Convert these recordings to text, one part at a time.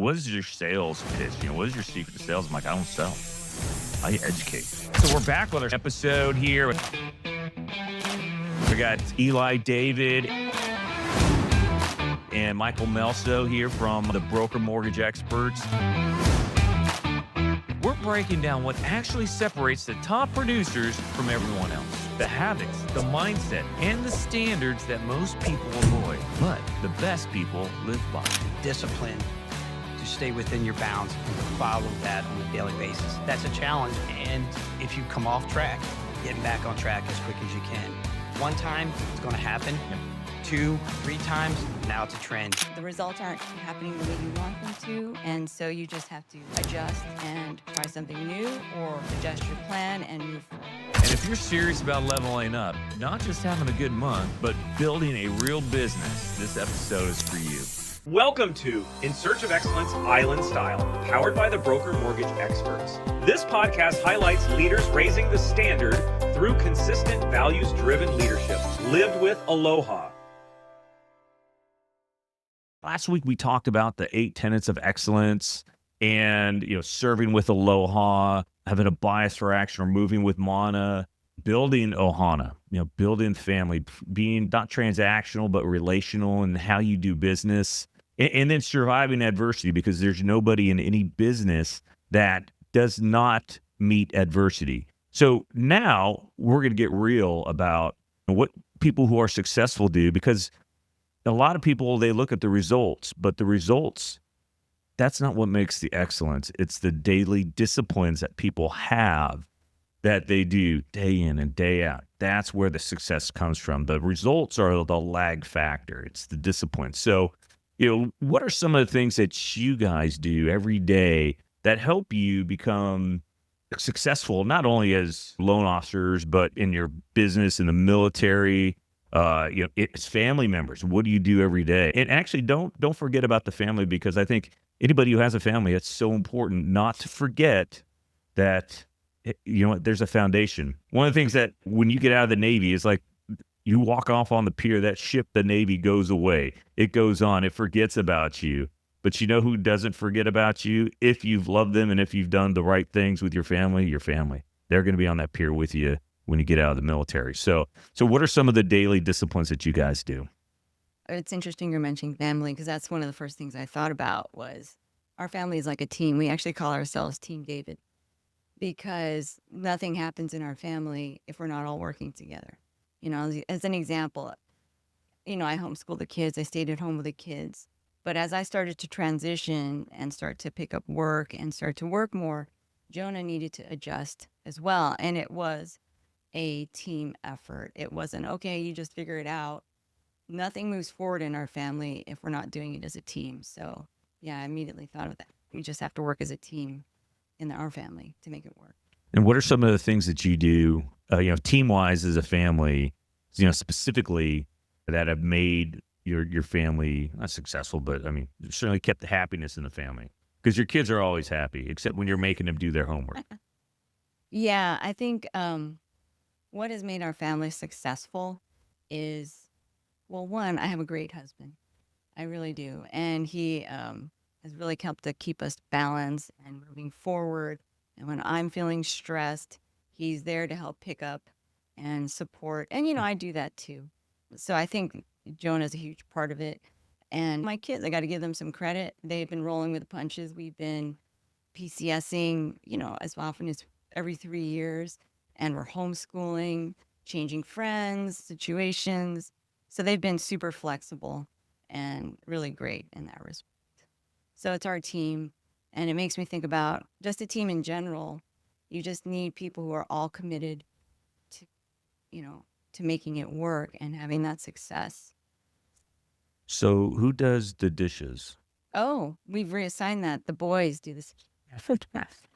What is your sales pitch? What is your secret to sales? I'm like, I don't sell. I educate. So we're back with our episode here. We got Eli David and Michael Melso here from the Broker Mortgage Experts. We're breaking down what actually separates the top producers from everyone else. The habits, the mindset, and the standards that most people avoid, but the best people live by. Discipline to stay within your bounds and to follow that on a daily basis. That's a challenge. And if you come off track, getting back on track as quick as you can. One time, it's going to happen. 2, 3 times, now it's a trend. The results aren't happening the way you want them to, and so you just have to adjust and try something new or adjust your plan and move forward. And if you're serious about leveling up, not just having a good month, but building a real business, this episode is for you. Welcome to In Search of Excellence Island Style, powered by the Broker Mortgage Experts. This podcast highlights leaders raising the standard through consistent, values-driven leadership, lived with aloha. Last week, we talked about the 8 tenets of excellence and, serving with aloha, having a bias for action, or moving with mana, building ohana, building family, being not transactional, but relational in how you do business, and then surviving adversity, because there's nobody in any business that does not meet adversity. So now we're going to get real about what people who are successful do, because a lot of people, they look at the results, but the results, that's not what makes the excellence. It's the daily disciplines that people have that they do day in and day out. That's where the success comes from. The results are the lag factor. It's the discipline. So, what are some of the things that you guys do every day that help you become successful, not only as loan officers, but in your business, in the military? It's family members. What do you do every day? And actually, don't forget about the family, because I think anybody who has a family, it's so important not to forget that, there's a foundation. One of the things that when you get out of the Navy is like you walk off on the pier, that ship, the Navy, goes away. It goes on. It forgets about you. But you know who doesn't forget about you? If you've loved them and if you've done the right things with your family. They're going to be on that pier with you when you get out of the military. So what are some of the daily disciplines that you guys do? It's interesting you're mentioning family, because that's one of the first things I thought about was our family is like a team. We actually call ourselves Team David, because nothing happens in our family if we're not all working together. As an example, I homeschooled the kids. I stayed at home with the kids. But as I started to transition and start to pick up work and start to work more, Jonah needed to adjust as well. And it was a team effort. It wasn't, okay, you just figure it out. Nothing moves forward in our family if we're not doing it as a team. So yeah, I immediately thought of that. We just have to work as a team in our family to make it work. And what are some of the things that you do, team-wise as a family, specifically that have made your family not successful, but certainly kept the happiness in the family? Because your kids are always happy, except when you're making them do their homework. Yeah, I think what has made our family successful is, well, one, I have a great husband. I really do. And he has really helped to keep us balanced and moving forward. And when I'm feeling stressed, he's there to help pick up and support. And, I do that too. So I think Jonah's a huge part of it. And my kids, I got to give them some credit. They've been rolling with the punches. We've been PCSing, as often as every 3 years. And we're homeschooling, changing friends, situations. So they've been super flexible and really great in that respect. So it's our team. And it makes me think about just a team in general. You just need people who are all committed to, to making it work and having that success. So who does the dishes? Oh, we've reassigned that. The boys do this.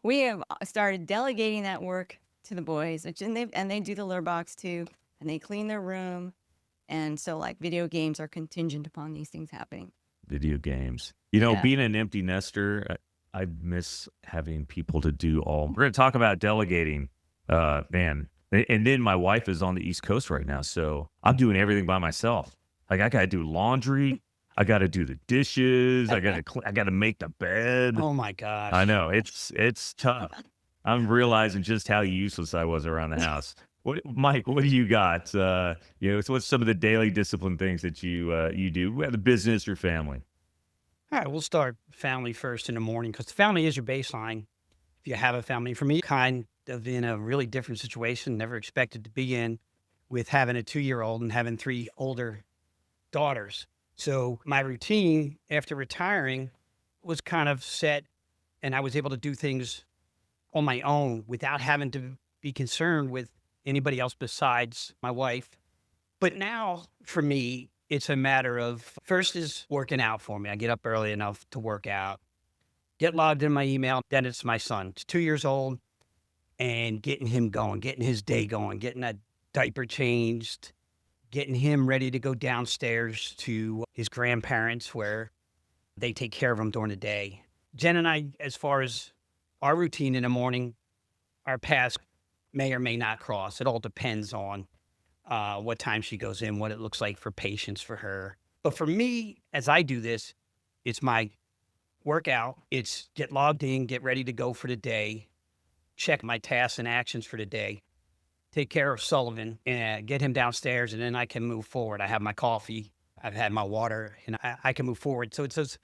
We have started delegating that work to the boys, and they do the litter box too, and they clean their room. And so like video games are contingent upon these things happening. Video games. Yeah. Being an empty nester, I miss having people to do all. We're going to talk about delegating, man. And then my wife is on the East Coast right now, so I'm doing everything by myself. Like I got to do laundry. I got to do the dishes. I got to make the bed. Oh my gosh. I know it's tough. I'm realizing just how useless I was around the house. Mike? What do you got? So what's some of the daily discipline things that you do, whether business or family? All right, we'll start family first in the morning because the family is your baseline. If you have a family, for me, kind of in a really different situation, never expected to be in, with having a 2-year-old and having 3 older daughters. So my routine after retiring was kind of set, and I was able to do things on my own without having to be concerned with anybody else besides my wife. But now for me, it's a matter of first is working out for me. I get up early enough to work out, get logged in my email. Then it's my son. He's 2 years old and getting him going, getting his day going, getting that diaper changed, getting him ready to go downstairs to his grandparents where they take care of him during the day. Jen and I, as far as our routine in the morning, our paths may or may not cross. It all depends on what time she goes in, what it looks like for patience for her. But for me, as I do this, it's my workout. It's get logged in, get ready to go for the day, check my tasks and actions for the day, take care of Sullivan and get him downstairs, and then I can move forward. I have my coffee, I've had my water, and I can move forward. So it says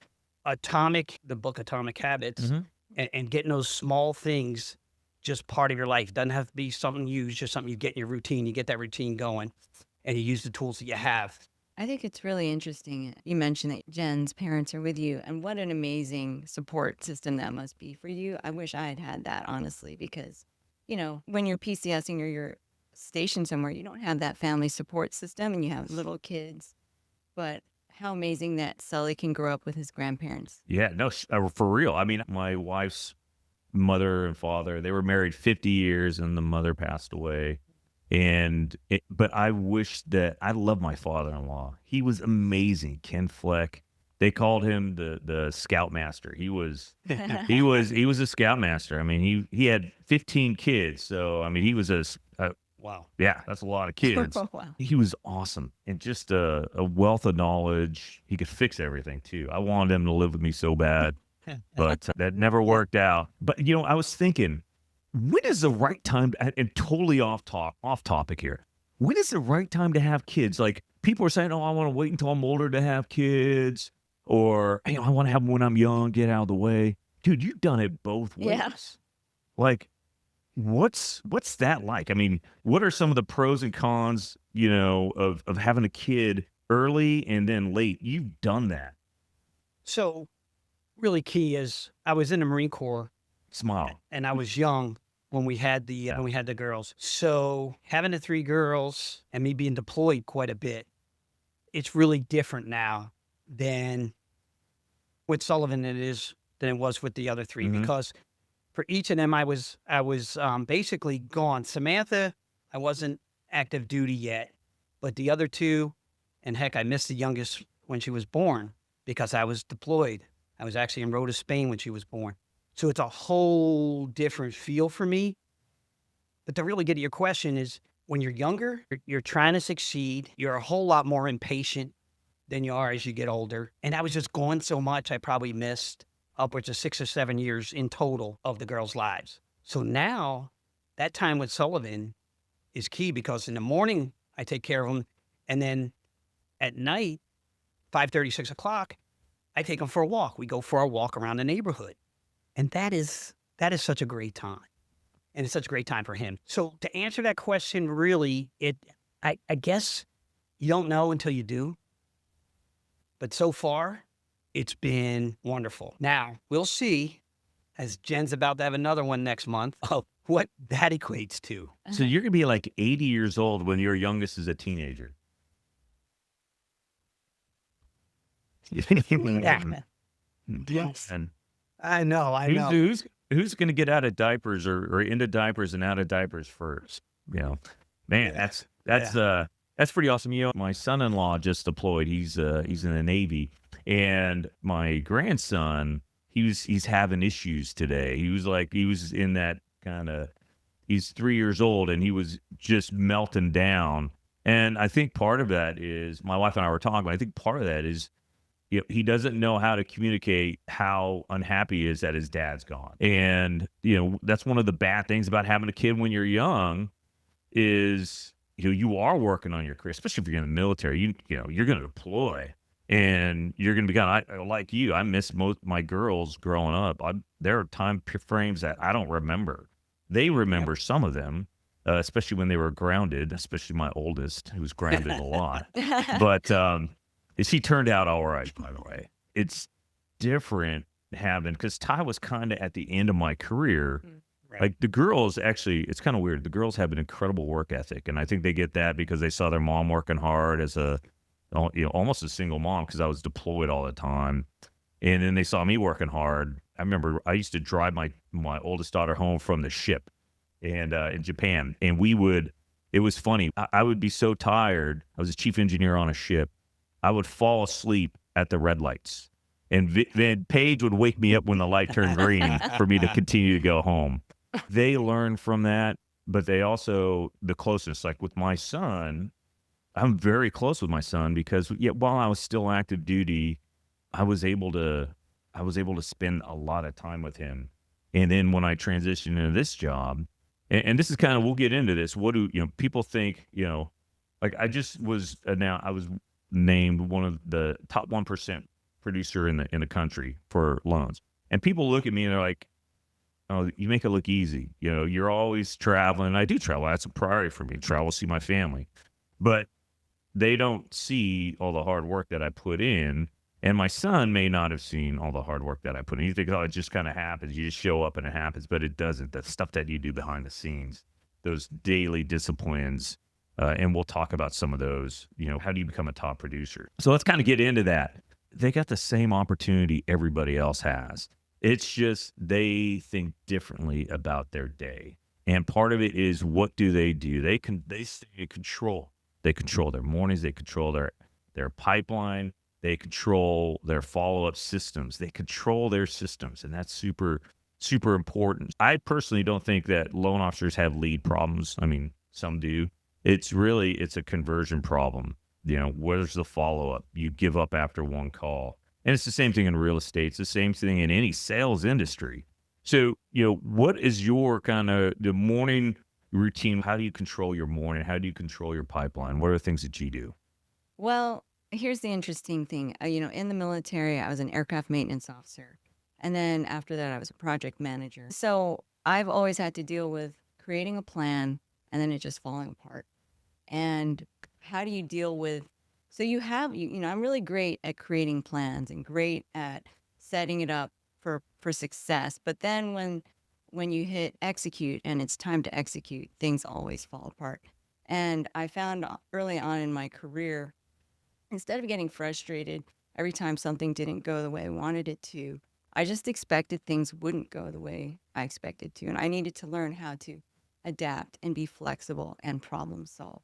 the book Atomic Habits, and getting those small things just part of your life. Doesn't have to be something huge, just something you get in your routine. You get that routine going and you use the tools that you have. I think it's really interesting. You mentioned that Jen's parents are with you, and what an amazing support system that must be for you. I wish I had had that, honestly, because, when you're PCSing or you're stationed somewhere, you don't have that family support system and you have little kids. But how amazing that Sully can grow up with his grandparents. Yeah, no, for real. I mean, my wife's mother and father, they were married 50 years and the mother passed away. But I wish that I love my father-in-law. He was amazing. Ken Fleck. They called him the scoutmaster. He was a scoutmaster. I mean, he had 15 kids. So, I mean, he was Wow. Yeah, that's a lot of kids. Wow. He was awesome and just a wealth of knowledge. He could fix everything too. I wanted him to live with me so bad, but that never worked out. But I was thinking, when is the right time? And totally off topic here. When is the right time to have kids? Like people are saying, "Oh, I want to wait until I'm older to have kids," or I want to have them when I'm young, get out of the way. Dude, you've done it both ways. Yeah. Like, what's that like? I mean, what are some of the pros and cons, of having a kid early and then late? You've done that. So really key is I was in the Marine Corps. Smile. And I was young when we had the girls. So having the 3 girls and me being deployed quite a bit, it's really different now than with Sullivan than it was with the other 3 because for each of them I was basically gone. Samantha, I wasn't active duty yet, but the other 2, and heck, I missed the youngest when she was born because I was deployed. I was actually in Rota, Spain when she was born. So it's a whole different feel for me. But to really get to your question is when you're younger, you're trying to succeed. You're a whole lot more impatient than you are as you get older. And I was just going so much, I probably missed upwards of 6 or 7 years in total of the girls' lives. So now that time with Sullivan is key because in the morning I take care of them. And then at night, 5:30, 6 o'clock, I take them for a walk. We go for a walk around the neighborhood. And that is such a great time. And it's such a great time for him. So to answer that question, really, I guess you don't know until you do. But so far, it's been wonderful. Now, we'll see, as Jen's about to have another one next month, what that equates to. So you're going to be like 80 years old when your youngest is a teenager. Yes. And I know. who's going to get out of diapers or into diapers and out of diapers first? Man, that's pretty awesome. My son-in-law just deployed. He's in the Navy, and my grandson, he's having issues today. He was in that kind of. He's 3 years old, and he was just melting down. And I think part of that is my wife and I were talking. I think part of that is he doesn't know how to communicate how unhappy he is that his dad's gone. And, that's one of the bad things about having a kid when you're young is, you are working on your career, especially if you're in the military. You're going to deploy and you're going to be gone. Like you, I miss most my girls growing up. There are time frames that I don't remember. They remember some of them, especially when they were grounded, especially my oldest, who was grounded a lot. But she turned out all right, by the way. It's different because Ty was kind of at the end of my career. Right. Like the girls, actually, it's kind of weird. The girls have an incredible work ethic, and I think they get that because they saw their mom working hard as almost a single mom, because I was deployed all the time. And then they saw me working hard. I remember I used to drive my oldest daughter home from the ship and in Japan, and it was funny. I would be so tired. I was a chief engineer on a ship. I would fall asleep at the red lights, and then Paige would wake me up when the light turned green for me to continue to go home. They learn from that, but they also, the closeness, like with my son, I'm very close with my son because while I was still active duty, I was able to spend a lot of time with him. And then when I transitioned into this job, and this is kind of, we'll get into this. What do people think? Like I was named one of the top 1% producer in the country for loans, and people look at me and they're like, "Oh, you make it look easy. You're always traveling." I do travel. That's a priority for me. Travel, see my family, but they don't see all the hard work that I put in. And my son may not have seen all the hard work that I put in. You think, oh, it just kind of happens. You just show up and it happens, but it doesn't. The stuff that you do behind the scenes, those daily disciplines, and we'll talk about some of those. How do you become a top producer? So let's kind of get into that. They got the same opportunity everybody else has. It's just they think differently about their day. And part of it is, what do? They stay in control. They control their mornings. They control their pipeline. They control their follow-up systems. They control their systems, and that's super, super important. I personally don't think that loan officers have lead problems. I mean, some do. It's a conversion problem. Where's the follow-up? You give up after one call. And it's the same thing in real estate. It's the same thing in any sales industry. So, what is your kind of the morning routine? How do you control your morning? How do you control your pipeline? What are the things that you do? Well, here's the interesting thing. In the military, I was an aircraft maintenance officer. And then after that, I was a project manager. So I've always had to deal with creating a plan and then it just falling apart. And how do you deal with, so I'm really great at creating plans and great at setting it up for success. But then when you hit execute and it's time to execute, things always fall apart. And I found early on in my career, instead of getting frustrated every time something didn't go the way I wanted it to, I just expected things wouldn't go the way I expected to. And I needed to learn how to adapt and be flexible and problem solve.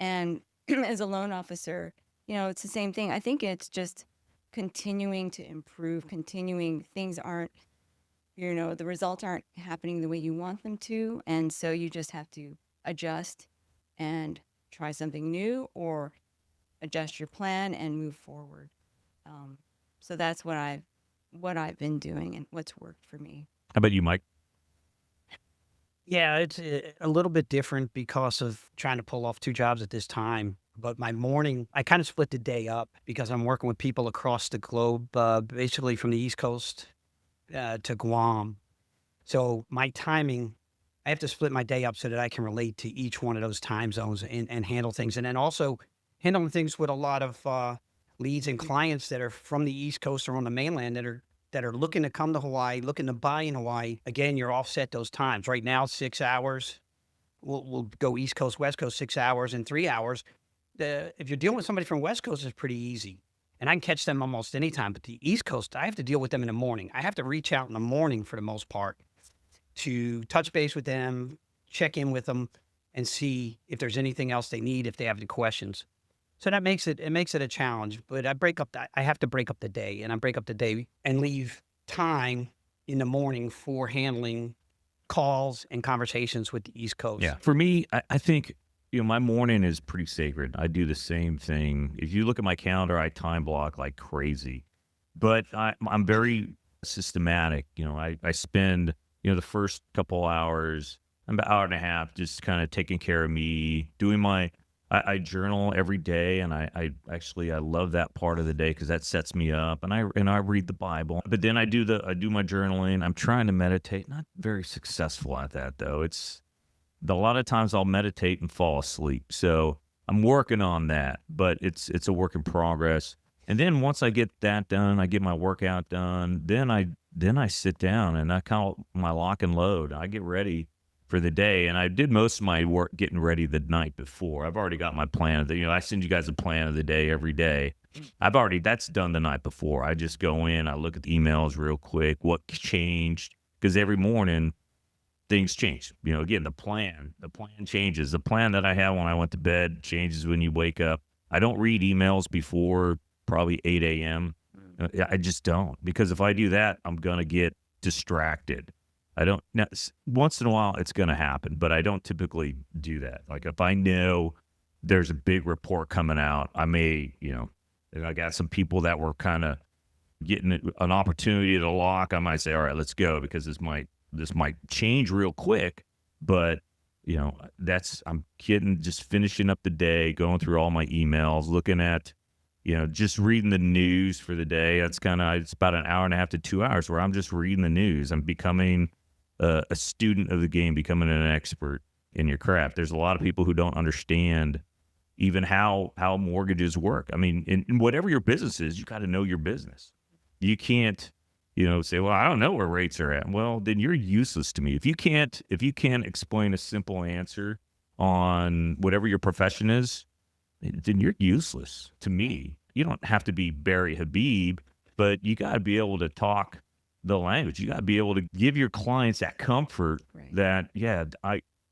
And as a loan officer, it's the same thing. I think it's just continuing to improve, things aren't, the results aren't happening the way you want them to. And so you just have to adjust and try something new or adjust your plan and move forward. So that's what I've been doing and what's worked for me. How about you, Mike? Yeah, it's a little bit different because of trying to pull off 2 jobs at this time. But my morning, I kind of split the day up because I'm working with people across the globe, basically from the East Coast to Guam. So my timing, I have to split my day up so that I can relate to each one of those time zones and handle things. And then also handling things with a lot of leads and clients that are from the East Coast or on the mainland that are looking to come to Hawaii, looking to buy in Hawaii. Again, you're offset those times. Right now, 6 hours. We'll go East Coast, West Coast, 6 hours and 3 hours. If you're dealing with somebody from West Coast, it's pretty easy. And I can catch them almost any time. But the East Coast, I have to deal with them in the morning. I have to reach out in the morning for the most part to touch base with them, check in with them, and see if there's anything else they need, if they have any questions. So that makes it a challenge, but I have to break up the day, and I break up the day and leave time in the morning for handling calls and conversations with the East Coast. Yeah. For me, I think, my morning is pretty sacred. I do the same thing. If you look at my calendar, I time block like crazy, but I'm very systematic. I spend, the first couple hours, about hour and a half, just kind of taking care of me, doing I journal every day, and I actually I love that part of the day because that sets me up, and I read the Bible, but then I do my journaling. I'm trying to meditate, not very successful at that though. A lot of times I'll meditate and fall asleep. So I'm working on that, but it's a work in progress. And then once I get that done, I get my workout done, then I sit down and I count my lock and load. I get ready for the day, and I did most of my work getting ready the night before. I've already got my plan of I send you guys a plan of the day every day. That's done the night before. I just go in, I look at the emails real quick, what changed, because every morning things change. Again, the plan changes. The plan that I had when I went to bed changes when you wake up. I don't read emails before probably 8 a.m. I just don't, because if I do that, I'm going to get distracted. I don't, now, once in a while it's going to happen, but I don't typically do that. Like if I know there's a big report coming out, I may, if I got some people that were kind of getting an opportunity to lock, I might say, all right, let's go, because this might change real quick. But I'm just finishing up the day, going through all my emails, looking at, just reading the news for the day. It's about an hour and a half to 2 hours where I'm just reading the news. I'm becoming a student of the game, becoming an expert in your craft. There's a lot of people who don't understand even how mortgages work. I mean, in whatever your business is, you got to know your business. You can't, say, well, I don't know where rates are at. Well, then you're useless to me. If you can't explain a simple answer on whatever your profession is, then you're useless to me. You don't have to be Barry Habib, but you got to be able to talk the language. You got to be able to give your clients that comfort that,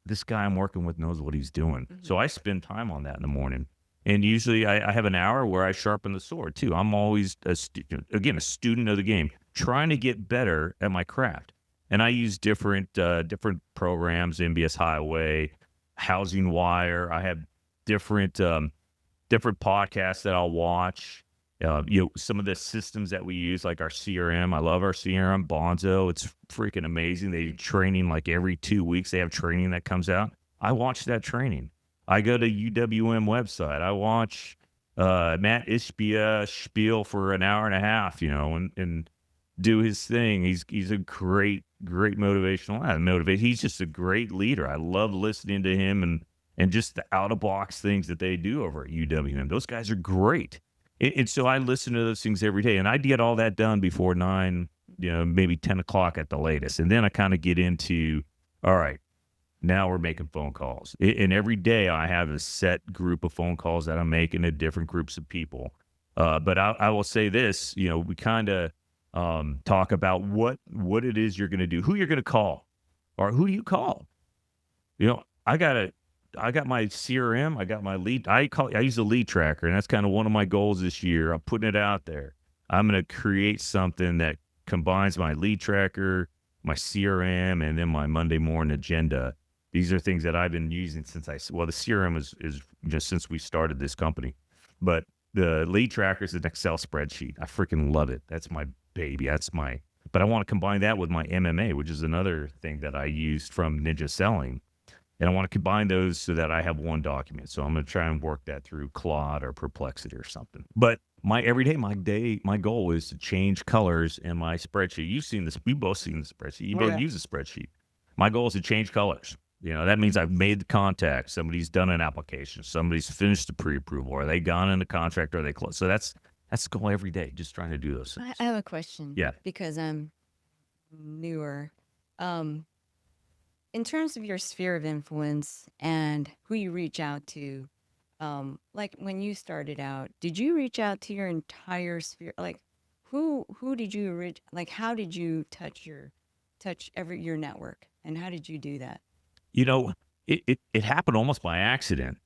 this guy I'm working with knows what he's doing. Mm-hmm. So I spend time on that in the morning. And usually I have an hour where I sharpen the sword too. I'm always, a student of the game, trying to get better at my craft. And I use different programs, MBS Highway, Housing Wire. I have different podcasts that I'll watch. Some of the systems that we use, like our CRM. I love our CRM, Bonzo. It's freaking amazing. They do training like every 2 weeks. They have training that comes out. I watch that training. I go to UWM website. I watch Matt Ishbia spiel for an hour and a half, and do his thing. He's a great motivational. He's just a great leader. I love listening to him and just the out of box things that they do over at UWM. Those guys are great. And so I listen to those things every day, and I get all that done before 9, maybe 10 o'clock at the latest. And then I kind of get into, all right, now we're making phone calls. And every day I have a set group of phone calls that I'm making to different groups of people. But I will say this, we kind of talk about what it is you're going to do, who you're going to call, or who do you call? I got my CRM. I got my lead. I use a lead tracker, and that's kind of one of my goals this year. I'm putting it out there. I'm going to create something that combines my lead tracker, my CRM, and then my Monday morning agenda. These are things that I've been using since the CRM is just since we started this company, but the lead tracker is an Excel spreadsheet. I freaking love it. That's my baby. But I want to combine that with my MMA, which is another thing that I used from Ninja Selling. And I want to combine those so that I have one document. So I'm going to try and work that through Claude or Perplexity or something. But my goal is to change colors in my spreadsheet. You've seen this. We've both seen the spreadsheet. You both use the spreadsheet. My goal is to change colors. That means I've made the contact. Somebody's done an application. Somebody's finished the pre-approval. Or they gone into contract, or they close. So that's the goal every day, just trying to do those things. I have a question. Yeah. Because I'm newer. In terms of your sphere of influence and who you reach out to, like when you started out, did you reach out to your entire sphere? Like, who did you reach? Like, how did you touch your network, and how did you do that? It happened almost by accident.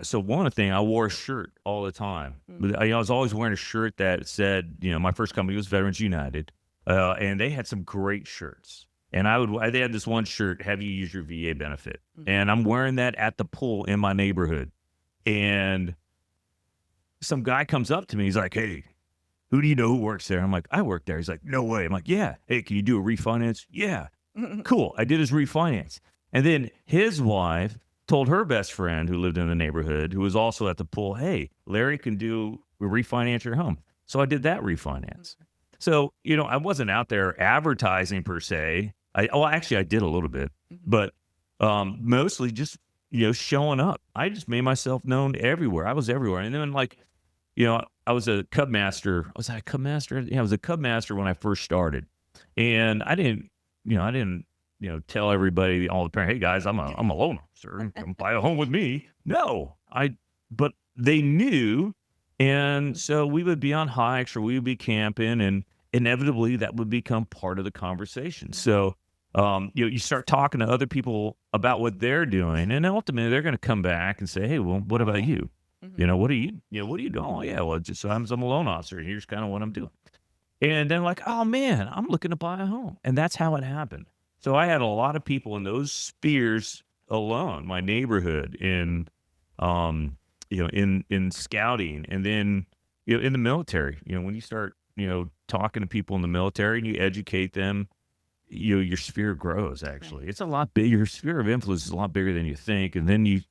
So one thing, I wore a shirt all the time. Mm-hmm. I was always wearing a shirt that said, my first company was Veterans United, and they had some great shirts. And they had this one shirt, have you use your VA benefit? Mhm. And I'm wearing that at the pool in my neighborhood. And some guy comes up to me. He's like, hey, who do you know who works there? I'm like, I work there. He's like, no way. I'm like, yeah. Hey, can you do a refinance? Yeah. Cool. I did his refinance. And then his wife told her best friend who lived in the neighborhood, who was also at the pool, hey, Larry can refinance your home. So I did that refinance. So, I wasn't out there advertising per se. Actually, I did a little bit, but mostly just, showing up. I just made myself known everywhere. I was everywhere. And then I was a Cub Master. Was I a Cub Master? Yeah, I was a Cub Master when I first started. And I didn't tell everybody, all the parents, hey guys, I'm a loan officer. Come buy a home with me. No, but they knew. And so we would be on hikes or we would be camping, and inevitably that would become part of the conversation. So, you start talking to other people about what they're doing, and ultimately they're going to come back and say, hey, well, what about you? What are you doing? Oh, yeah, well, just I'm a loan officer. Here's kind of what I'm doing. And then like, oh man, I'm looking to buy a home. And that's how it happened. So I had a lot of people in those spheres alone, my neighborhood, in in scouting, and then in the military. When you start talking to people in the military and you educate them, your sphere grows. Actually, it's a lot bigger. Your sphere of influence is a lot bigger than you think. And then you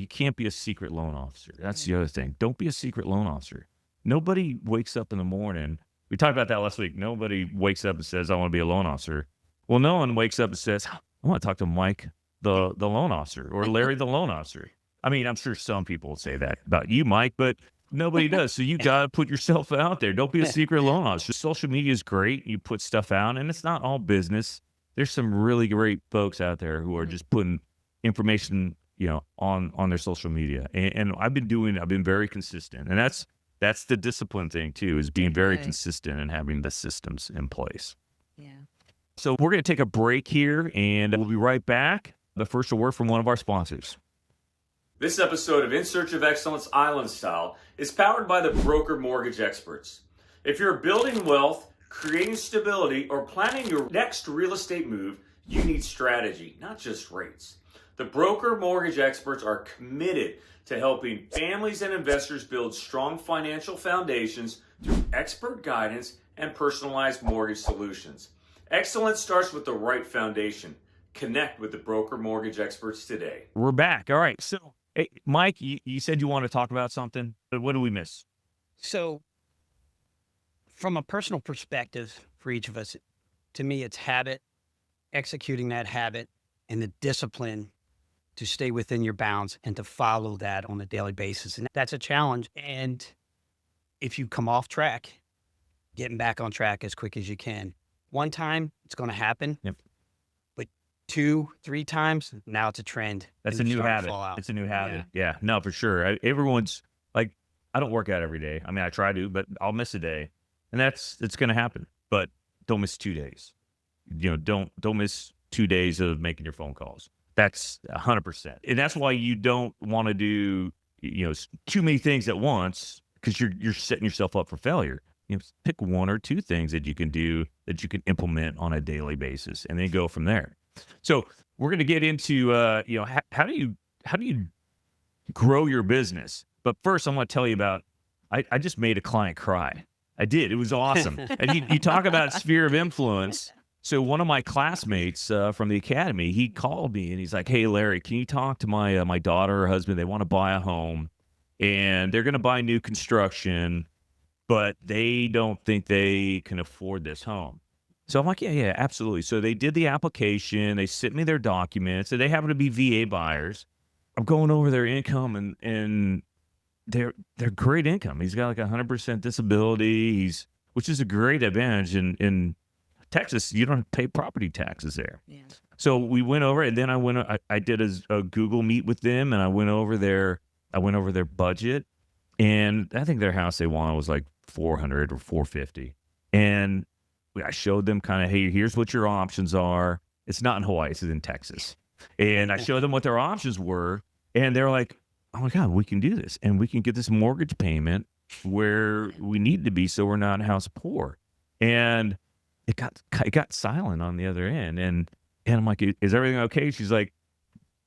can't be a secret loan officer. That's the other thing. Don't be a secret loan officer. Nobody wakes up in the morning. We talked about that last week. Nobody wakes up and says, I want to be a loan officer. Well, no one wakes up and says, I want to talk to Mike, the loan officer, or Larry, the loan officer. I mean, I'm sure some people say that about you, Mike, but nobody does. So you got to put yourself out there. Don't be a secret loan officer. Social media is great. You put stuff out, and it's not all business. There's some really great folks out there who are just putting information, on their social media. And I've been very consistent. And that's the discipline thing too, is being very consistent and having the systems in place. Yeah. So we're going to take a break here, and we'll be right back. But first, a word from one of our sponsors. This episode of In Search of Excellence Island Style is powered by the Broker Mortgage Experts. If you're building wealth, creating stability, or planning your next real estate move, you need strategy, not just rates. The Broker Mortgage Experts are committed to helping families and investors build strong financial foundations through expert guidance and personalized mortgage solutions. Excellence starts with the right foundation. Connect with the Broker Mortgage Experts today. We're back. All right. So, hey, Mike, you said you want to talk about something. What did we miss? So, from a personal perspective for each of us, to me, it's habit, executing that habit, and the discipline to stay within your bounds and to follow that on a daily basis. And that's a challenge. And if you come off track, getting back on track as quick as you can. One time, it's going to happen. Yep. But 2, 3 times, now it's a trend. That's a and you new start to habit. fall out. It's a new habit. Yeah, no, for sure. Everyone's like, I don't work out every day. I mean, I try to, but I'll miss a day. And it's going to happen. But don't miss 2 days. Don't miss 2 days of making your phone calls. That's 100%. And that's why you don't want to do, too many things at once, because you're setting yourself up for failure. Pick 1 or 2 things that you can do, that you can implement on a daily basis, and then go from there. So we're going to get into, how do you grow your business? But first, I want to tell you about, I just made a client cry. I did. It was awesome. And you talk about sphere of influence. So one of my classmates from the academy, he called me and he's like, hey, Larry, can you talk to my daughter or husband? They want to buy a home, and they're going to buy new construction, but they don't think they can afford this home. So I'm like, yeah, absolutely. So they did the application. They sent me their documents, and they happen to be VA buyers. I'm going over their income, and they're great income. He's got like 100% disability, which is a great advantage in Texas. You don't pay property taxes there. Yeah. So we went over, and then I did a Google Meet with them, and I went over their budget, and I think their house they wanted was like $400 or $450, and I showed them kind of, hey, here's what your options are. It's not in Hawaii, it's in Texas, and I showed them what their options were, and they're like, oh my God, we can do this, and we can get this mortgage payment where we need to be, so we're not house poor. And it got silent on the other end, and I'm like, is everything okay? She's like,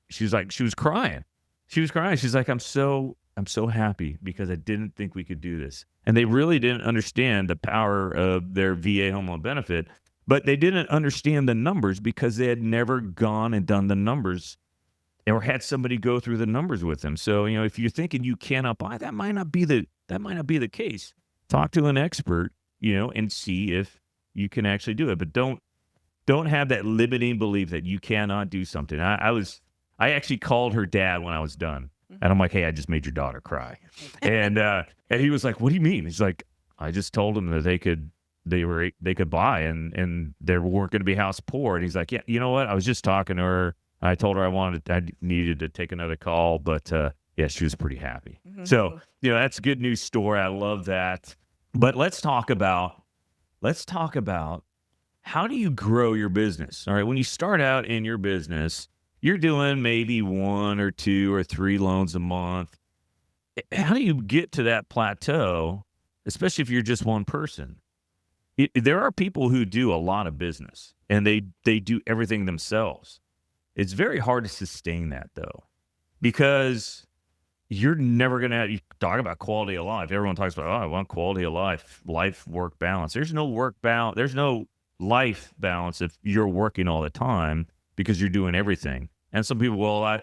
she was crying. She was crying. She's like, I'm so happy because I didn't think we could do this. And they really didn't understand the power of their VA home loan benefit, but they didn't understand the numbers because they had never gone and done the numbers or had somebody go through the numbers with them. So, if you're thinking you cannot buy, that might not be the case. Talk to an expert, and see if you can actually do it. But don't have that limiting belief that you cannot do something. I actually called her dad when I was done. And I'm like, hey, I just made your daughter cry. And he was like, what do you mean? He's like, I just told them that they could buy and they weren't going to be house poor. And he's like, yeah, you know what? I was just talking to her. I told her I needed to take another call, but yeah, she was pretty happy. So, that's a good news story. I love that. But let's talk about how do you grow your business? All right. When you start out in your business, you're doing maybe 1 or 2 or 3 loans a month. How do you get to that plateau, especially if you're just one person? There are people who do a lot of business and they do everything themselves. It's very hard to sustain that, though, because you're never going to talk about quality of life. Everyone talks about, I want quality of life, work balance. There's no work balance. There's no life balance if you're working all the time because you're doing everything. And some people, well, I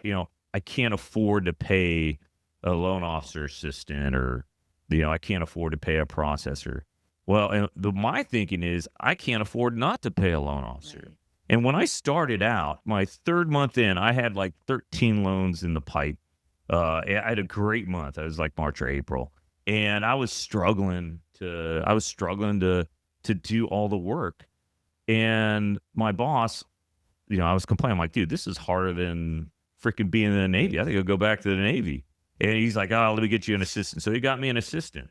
can't afford to pay a loan officer assistant, or, I can't afford to pay a processor. Well, and my thinking is I can't afford not to pay a loan officer. Right. And when I started out, my 3rd month in, I had like 13 loans in the pipe. I had a great month. I was like March or April, and I was struggling to do all the work. And my boss, I was complaining. I'm like, dude, this is harder than freaking being in the Navy. I think I'll go back to the Navy. And he's like, oh, let me get you an assistant. So he got me an assistant.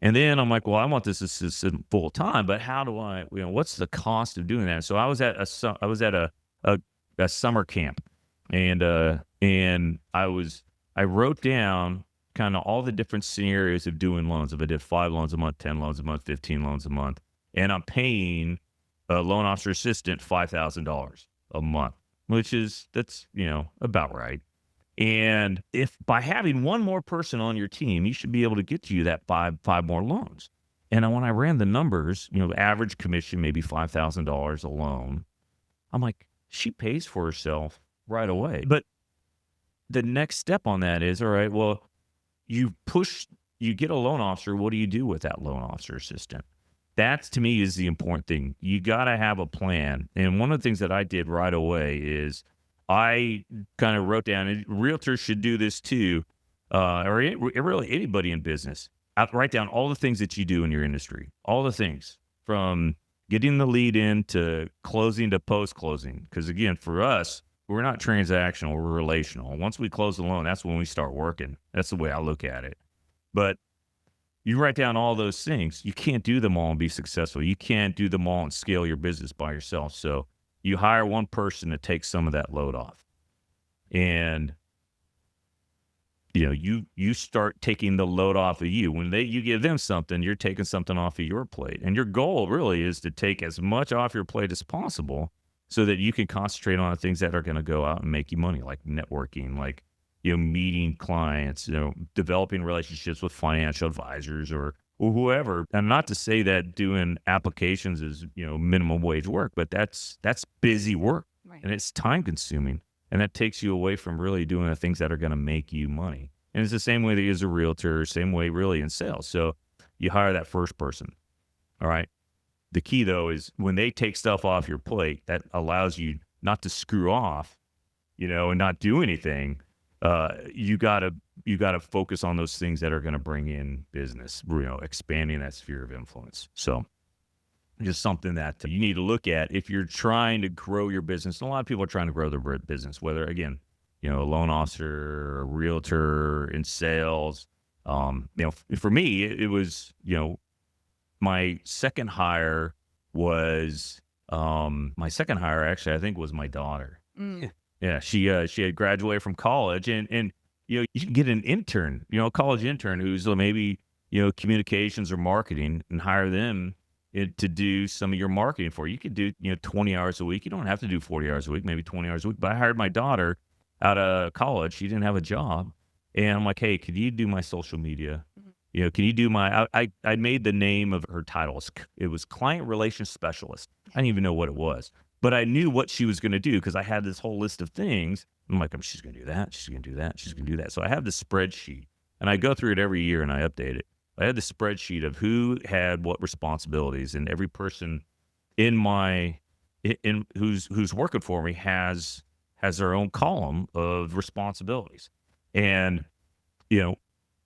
And then I'm like, well, I want this assistant full time, but how do I, what's the cost of doing that? So I was at a summer camp, and I wrote down kind of all the different scenarios of doing loans. If I did 5 loans a month, 10 loans a month, 15 loans a month, and I'm paying a loan officer assistant $5,000 a month, that's about right. And if by having one more person on your team, you should be able to get you that five more loans. And when I ran the numbers, average commission, maybe $5,000 a loan, I'm like, she pays for herself right away. But the next step on that is, all right, well, you get a loan officer. What do you do with that loan officer assistant? That, to me, is the important thing. You got to have a plan. And one of the things that I did right away is I kind of wrote down, and realtors should do this too, or really anybody in business. Write down all the things that you do in your industry, all the things from getting the lead in to closing to post-closing. Because, again, for us, we're not transactional, we're relational. Once we close the loan, that's when we start working. That's the way I look at it. But you write down all those things. You can't do them all and be successful. You can't do them all and scale your business by yourself. So you hire one person to take some of that load off. And, you start taking the load off of you. When you give them something, you're taking something off of your plate. And your goal really is to take as much off your plate as possible so that you can concentrate on the things that are going to go out and make you money, like networking, like, meeting clients, developing relationships with financial advisors or whoever. And not to say that doing applications is, minimum wage work, but that's busy work. Right. And it's time consuming. And that takes you away from really doing the things that are going to make you money. And it's the same way that you as a realtor, same way really in sales. So you hire that first person. All right. The key, though, is when they take stuff off your plate, that allows you not to screw off, and not do anything. You gotta focus on those things that are going to bring in business, expanding that sphere of influence. So just something that you need to look at if you're trying to grow your business. And a lot of people are trying to grow their business, whether, again, a loan officer, a realtor, in sales. For me, it was, my second hire actually, I think, was my daughter. Mm. Yeah, she had graduated from college, and you can get an intern, a college intern who's maybe communications or marketing, and hire them to do some of your marketing for you. You could do, 20 hours a week. You don't have to do 40 hours a week, maybe 20 hours a week. But I hired my daughter out of college. She didn't have a job. And I'm like, hey, could you do my social media? Can you do I made the name of her titles. It was Client Relations Specialist. I didn't even know what it was, but I knew what she was going to do because I had this whole list of things. I'm like, she's going to do that. She's going to do that. She's going to do that. So I have this spreadsheet and I go through it every year and I update it. I had the spreadsheet of who had what responsibilities, and every person in who's working for me has their own column of responsibilities. And,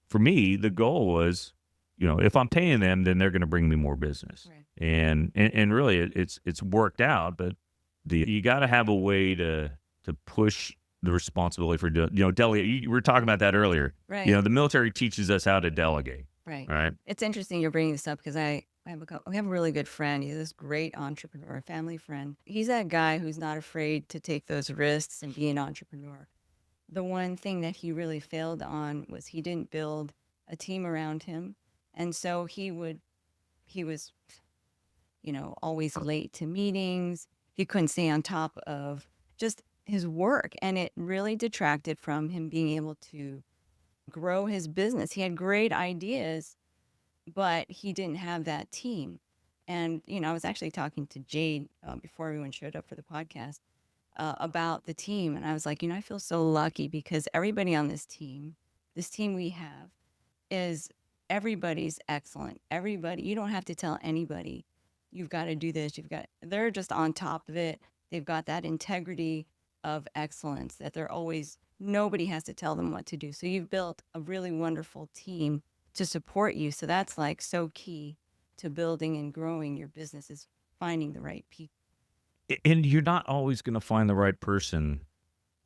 for me, the goal was, if I'm paying them, then they're going to bring me more business. Right. And really it's worked out, but you got to have a way to push the responsibility for, delegate. We were talking about that earlier. Right. The military teaches us how to delegate. Right. All right. It's interesting you're bringing this up because we have a really good friend. He's this great entrepreneur, family friend. He's that guy who's not afraid to take those risks and be an entrepreneur. The one thing that he really failed on was he didn't build a team around him. And so he was, always late to meetings. He couldn't stay on top of just his work. And it really detracted from him being able to grow his business. He had great ideas, but he didn't have that team. And, I was actually talking to Jade before everyone showed up for the podcast about the team. And I was like, I feel so lucky because everybody on this team we have is everybody's excellent. Everybody, you don't have to tell anybody, you've got to do this. They're just on top of it. They've got that integrity of excellence that nobody has to tell them what to do. So you've built a really wonderful team to support you. So that's like so key to building and growing your business is finding the right people. And you're not always going to find the right person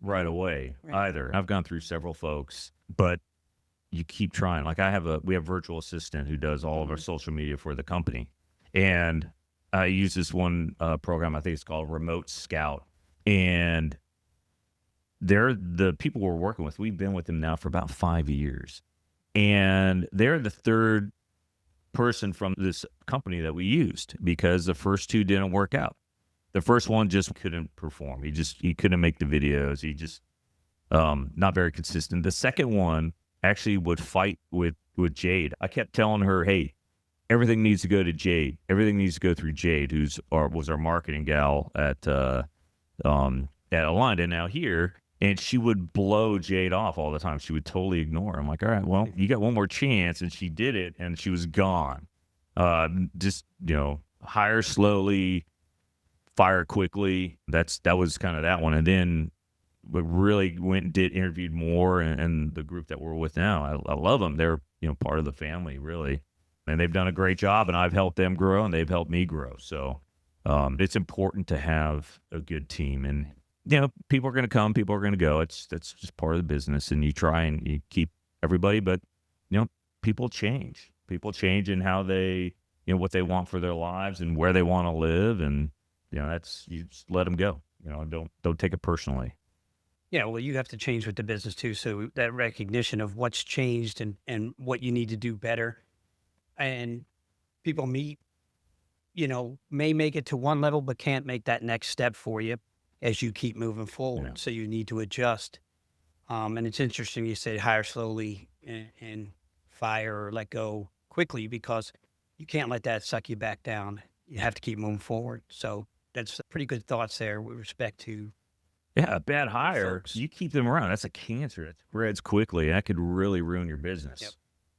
right away either. I've gone through several folks, but you keep trying. Like we have a virtual assistant who does all of our social media for the company. And I use this one program, I think it's called Remote Scout. And they're the people we're working with. We've been with them now for about 5 years. And they're the third person from this company that we used because the first two didn't work out. The first one just couldn't perform. He couldn't make the videos. He just not very consistent. The second one actually would fight with Jade. I kept telling her, hey, everything needs to go to Jade. Everything needs to go through Jade, was our marketing gal at Alonda now here. And she would blow Jade off all the time. She would totally ignore her. I'm like, all right, well, you got one more chance. And she did it, and she was gone. Hire slowly, fire quickly. That was kind of that one. And then we really went and interviewed more. And the group that we're with now, I love them. They're, part of the family, really. And they've done a great job, and I've helped them grow, and they've helped me grow. So it's important to have a good team. And people are going to come, people are going to go. That's just part of the business, and you try and you keep everybody. But people change. People change in how they, what they want for their lives and where they want to live, and you just let them go. Don't take it personally. Yeah, well, you have to change with the business too. So that recognition of what's changed and what you need to do better, and people may make it to one level but can't make that next step for you as you keep moving forward. Yeah. So you need to adjust. And it's interesting you say hire slowly and fire or let go quickly, because you can't let that suck you back down. You have to keep moving forward. So that's pretty good thoughts there with respect to a bad hire. folks. You keep them around. That's a cancer. It spreads quickly. That could really ruin your business. Yep.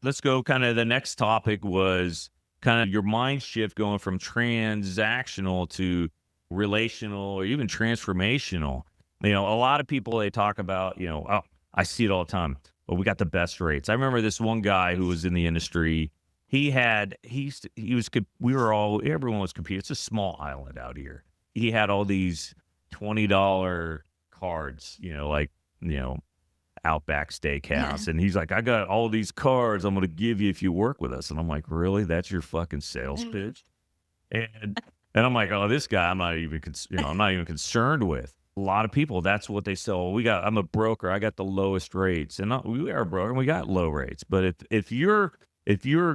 Let's go. Kind of the next topic was kind of your mind shift going from transactional to relational or even transformational. A lot of people, they talk about, I see it all the time. Well, we got the best rates. I remember this one guy who was in the industry. Everyone was competing. It's a small island out here. He had all these $20 cards, Outback Steakhouse. And he's like, I got all these cards I'm going to give you if you work with us. And I'm like, really? That's your fucking sales pitch? And I'm like, oh, this guy, I'm not even concerned with. A lot of people, that's what they sell. I'm a broker. I got the lowest rates, and we are a broker, and we got low rates. But if you're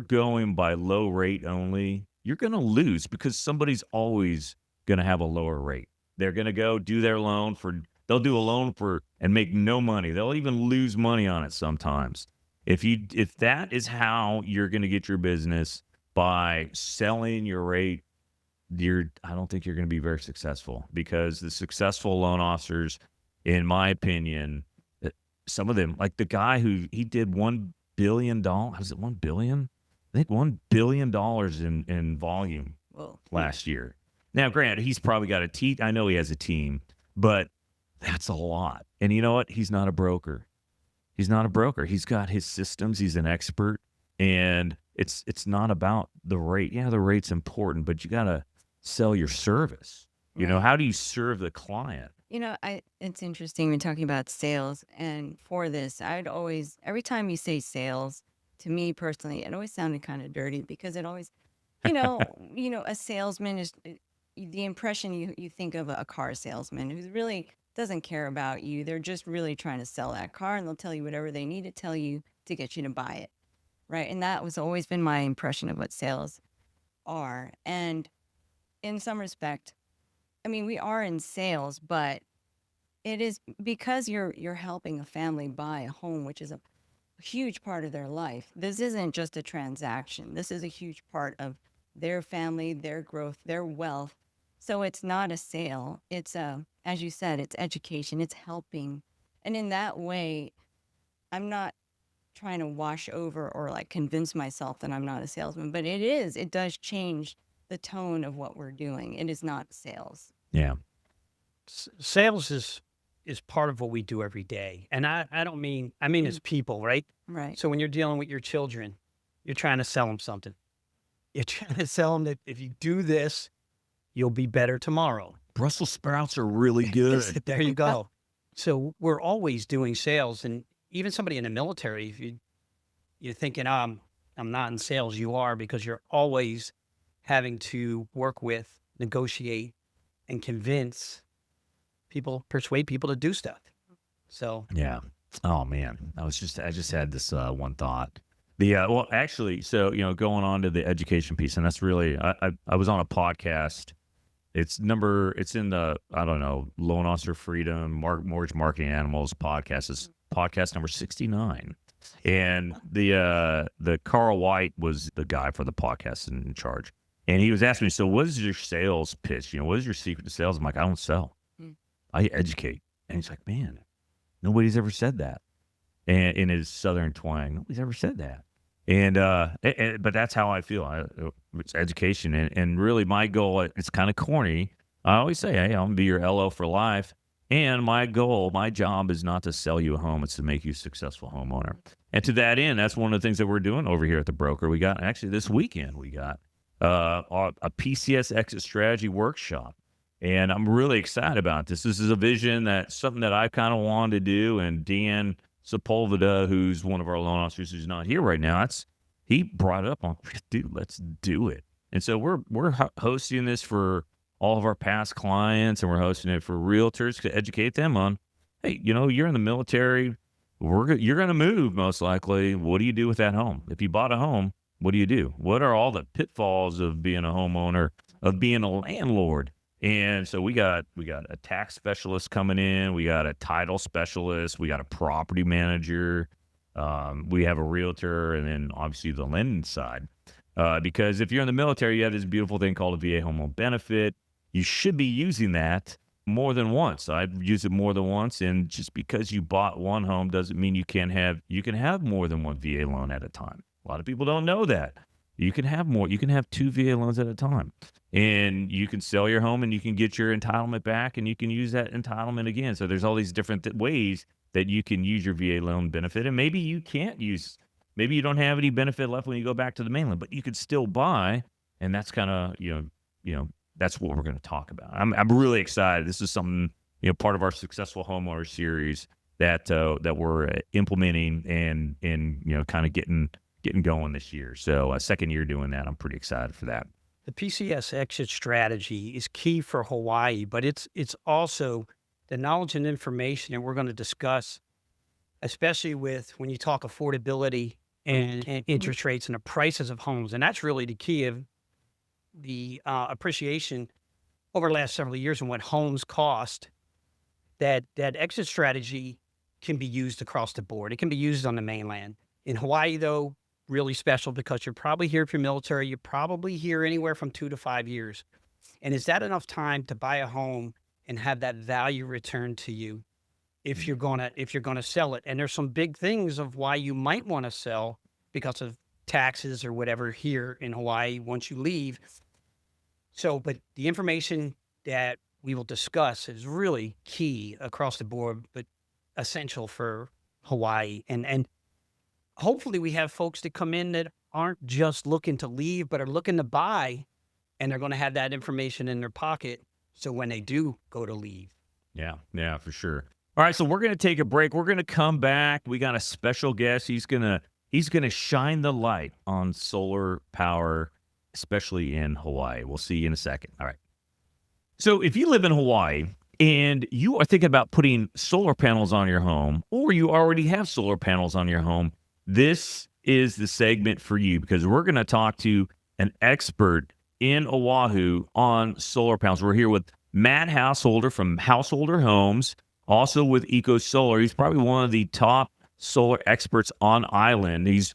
going by low rate only, you're going to lose because somebody's always going to have a lower rate. They're going to go do their loan for, they'll do a loan for and make no money. They'll even lose money on it sometimes. If that is how you're going to get your business by selling your rate, I don't think you're going to be very successful, because the successful loan officers, in my opinion, some of them, like the guy who he did $1 billion, was it 1 billion? I think $1 billion in volume Whoa. last year. Now, granted, he's probably got a team. I know he has a team, but that's a lot. And you know what? He's not a broker. He's not a broker. He's got his systems. He's an expert, and it's not about the rate. Yeah, the rate's important, but you got to sell your service. You know, Right. how do you serve the client? It's interesting when talking about sales. And for this, I'd always, every time you say sales, to me personally, it always sounded kind of dirty, because it always, a salesman is the impression you think of a car salesman who really doesn't care about you. They're just really trying to sell that car, and they'll tell you whatever they need to tell you to get you to buy it. Right. And that was always been my impression of what sales are. And in some respect, I mean, we are in sales, but it is because you're helping a family buy a home, which is a huge part of their life. This isn't just a transaction. This is a huge part of their family, their growth, their wealth. So it's not a sale. It's as you said, it's education, it's helping. And in that way, I'm not trying to wash over or like convince myself that I'm not a salesman, but it does change the tone of what we're doing. It is not sales. Yeah. Sales is part of what we do every day. And I don't mean, I mean as people, right? Right. So when you're dealing with your children, you're trying to sell them something. You're trying to sell them that if you do this, you'll be better tomorrow. Brussels sprouts are really good. There you go. So we're always doing sales. And even somebody in the military, if you're thinking, I'm not in sales, you are, because you're always having to work with, negotiate, and convince people, persuade people to do stuff. So Yeah. Oh man, I just had this one thought. Well, actually, so going on to the education piece, and that's really I was on a podcast. It's in the, I don't know, Loan Officer Freedom, Mortgage Marketing Animals podcast. Is podcast number 69, and the Carl White was the guy for the podcast in charge, and he was asking me, so what is your sales pitch? What is your secret to sales? I'm like, I don't sell, I educate. And he's like, man, nobody's ever said that. And in his Southern twang, nobody's ever said that. And but that's how I feel. It's education, and really my goal. It's kind of corny. I always say, hey, I'm gonna be your LO for life. And my goal, my job is not to sell you a home; it's to make you a successful homeowner. And to that end, that's one of the things that we're doing over here at the broker. We got, actually this weekend, we got a PCS exit strategy workshop. And I'm really excited about this. This is a vision, that's something that I kind of wanted to do. And Dan Sepulveda, who's one of our loan officers who's not here right now, he brought it up on, dude, let's do it. And so we're hosting this for all of our past clients, and we're hosting it for realtors to educate them on, hey, you're in the military, you're going to move most likely. What do you do with that home? If you bought a home, what do you do? What are all the pitfalls of being a homeowner, of being a landlord? And so we got a tax specialist coming in, we got a title specialist, we got a property manager, we have a realtor, and then obviously the lending side. Because if you're in the military, you have this beautiful thing called a VA home loan benefit. You should be using that more than once. I've used it more than once, and just because you bought one home doesn't mean you can have more than one VA loan at a time. A lot of people don't know that. You can have more. You can have 2 VA loans at a time. And you can sell your home and you can get your entitlement back, and you can use that entitlement again. So there's all these different ways that you can use your VA loan benefit. And maybe you don't have any benefit left when you go back to the mainland, but you could still buy. And that's kind of, that's what we're going to talk about. I'm really excited. This is something, part of our Successful Homeowner series that we're implementing and kind of getting going this year. So a second year doing that. I'm pretty excited for that. the PCS exit strategy is key for Hawaii, but it's also the knowledge and information that we're going to discuss, especially with when you talk affordability and interest rates and the prices of homes. And that's really the key of the appreciation over the last several years and what homes cost, that exit strategy can be used across the board. It can be used on the mainland. In Hawaii, though, really special because you're probably here for military. You're probably here anywhere from 2 to 5 years. And is that enough time to buy a home and have that value returned to you if you're gonna sell it? And there's some big things of why you might want to sell because of taxes or whatever here in Hawaii once you leave. So, but the information that we will discuss is really key across the board, but essential for Hawaii. And hopefully we have folks that come in that aren't just looking to leave, but are looking to buy, and they're going to have that information in their pocket. So when they do go to leave. Yeah, for sure. All right, so we're going to take a break. We're going to come back. We got a special guest. He's going to shine the light on solar power, especially in Hawaii. We'll see you in a second. All right. So if you live in Hawaii and you are thinking about putting solar panels on your home, or you already have solar panels on your home, this is the segment for you, because we're going to talk to an expert in Oahu on solar panels. We're here with Matt Householder from Householder Homes, also with Eco Solar. He's probably one of the top solar experts on island. His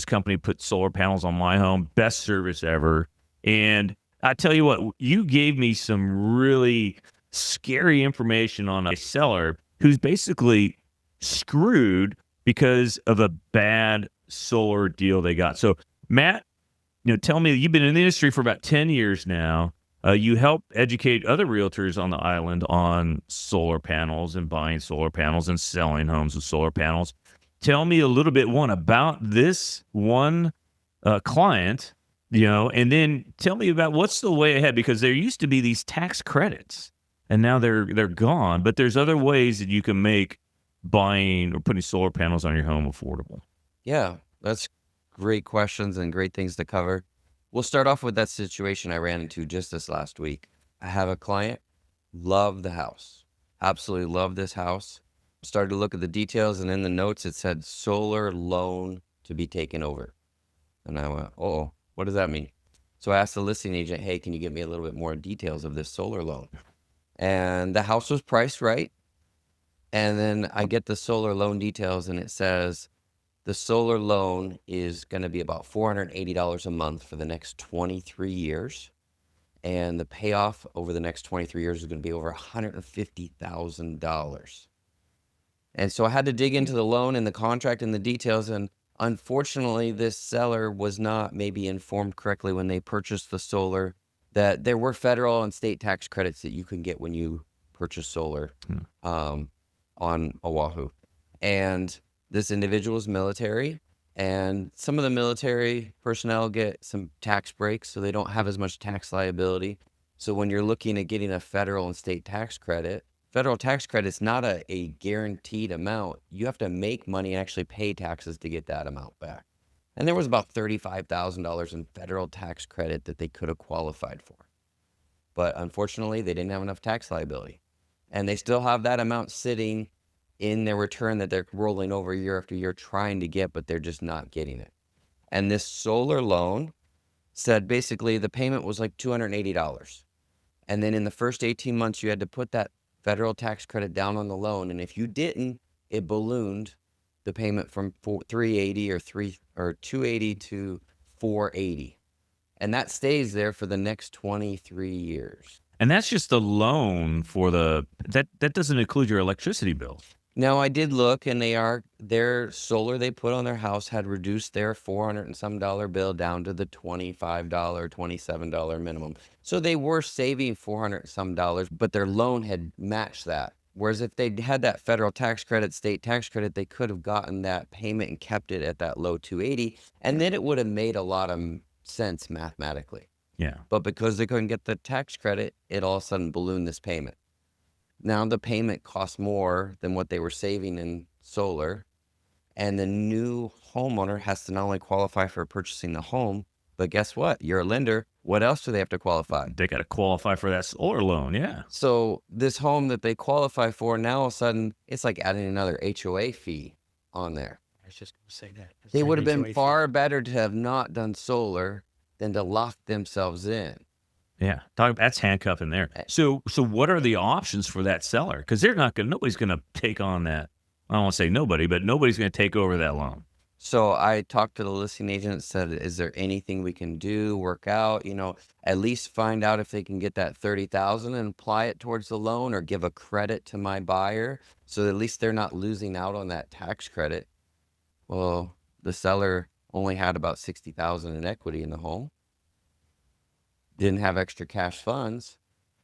company put solar panels on my home. Best service ever. And I tell you what, you gave me some really scary information on a seller who's basically screwed because of a bad solar deal they got. So, Matt, tell me, you've been in the industry for about 10 years now. You help educate other realtors on the island on solar panels and buying solar panels and selling homes with solar panels. Tell me a little bit, about this one client, and then tell me about what's the way ahead, because there used to be these tax credits and now they're gone, but there's other ways that you can make buying or putting solar panels on your home affordable. Yeah, that's great questions and great things to cover. We'll start off with that situation I ran into just this last week. I have a client, love the house, absolutely love this house. Started to look at the details, and in the notes it said solar loan to be taken over. And I went, oh, what does that mean? So I asked the listing agent, hey, can you give me a little bit more details of this solar loan? And the house was priced right. And then I get the solar loan details, and it says the solar loan is going to be about $480 a month for the next 23 years. And the payoff over the next 23 years is going to be over $150,000. And so I had to dig into the loan and the contract and the details. And unfortunately, this seller was not maybe informed correctly when they purchased the solar that there were federal and state tax credits that you can get when you purchase solar on Oahu. And this individual is military, and some of the military personnel get some tax breaks, so they don't have as much tax liability. So when you're looking at getting a federal and state tax credit, federal tax credit's not a guaranteed amount. You have to make money and actually pay taxes to get that amount back. And there was about $35,000 in federal tax credit that they could have qualified for. But unfortunately, they didn't have enough tax liability. And they still have that amount sitting in their return that they're rolling over year after year trying to get, but they're just not getting it. And this solar loan said basically the payment was like $280. And then in the first 18 months, you had to put that federal tax credit down on the loan. And if you didn't, it ballooned the payment from $380 or $280 to $480. And that stays there for the next 23 years. And that's just the loan for that doesn't include your electricity bill. Now, I did look, and their solar they put on their house had reduced their $400 and some bill down to the $25, $27 minimum. So they were saving $400 and some, but their loan had matched that. Whereas if they had that federal tax credit, state tax credit, they could have gotten that payment and kept it at that low 280, and then it would have made a lot of sense mathematically. Yeah. But because they couldn't get the tax credit, it all of a sudden ballooned this payment. Now the payment costs more than what they were saving in solar, and the new homeowner has to not only qualify for purchasing the home, but guess what? You're a lender. What else do they have to qualify? They got to qualify for that solar loan, yeah. So this home that they qualify for, now all of a sudden, it's like adding another HOA fee on there. I was just going to say that. They would have been far better to have not done solar than to lock themselves in. Yeah, that's handcuffing there. Eh, So what are the options for that seller? Because nobody's gonna take on that. I don't want to say nobody, but nobody's gonna take over that loan. So I talked to the listing agent and said, is there anything we can do, work out, at least find out if they can get that 30,000 and apply it towards the loan, or give a credit to my buyer so at least they're not losing out on that tax credit. Well, the seller only had about 60,000 in equity in the home, didn't have extra cash funds.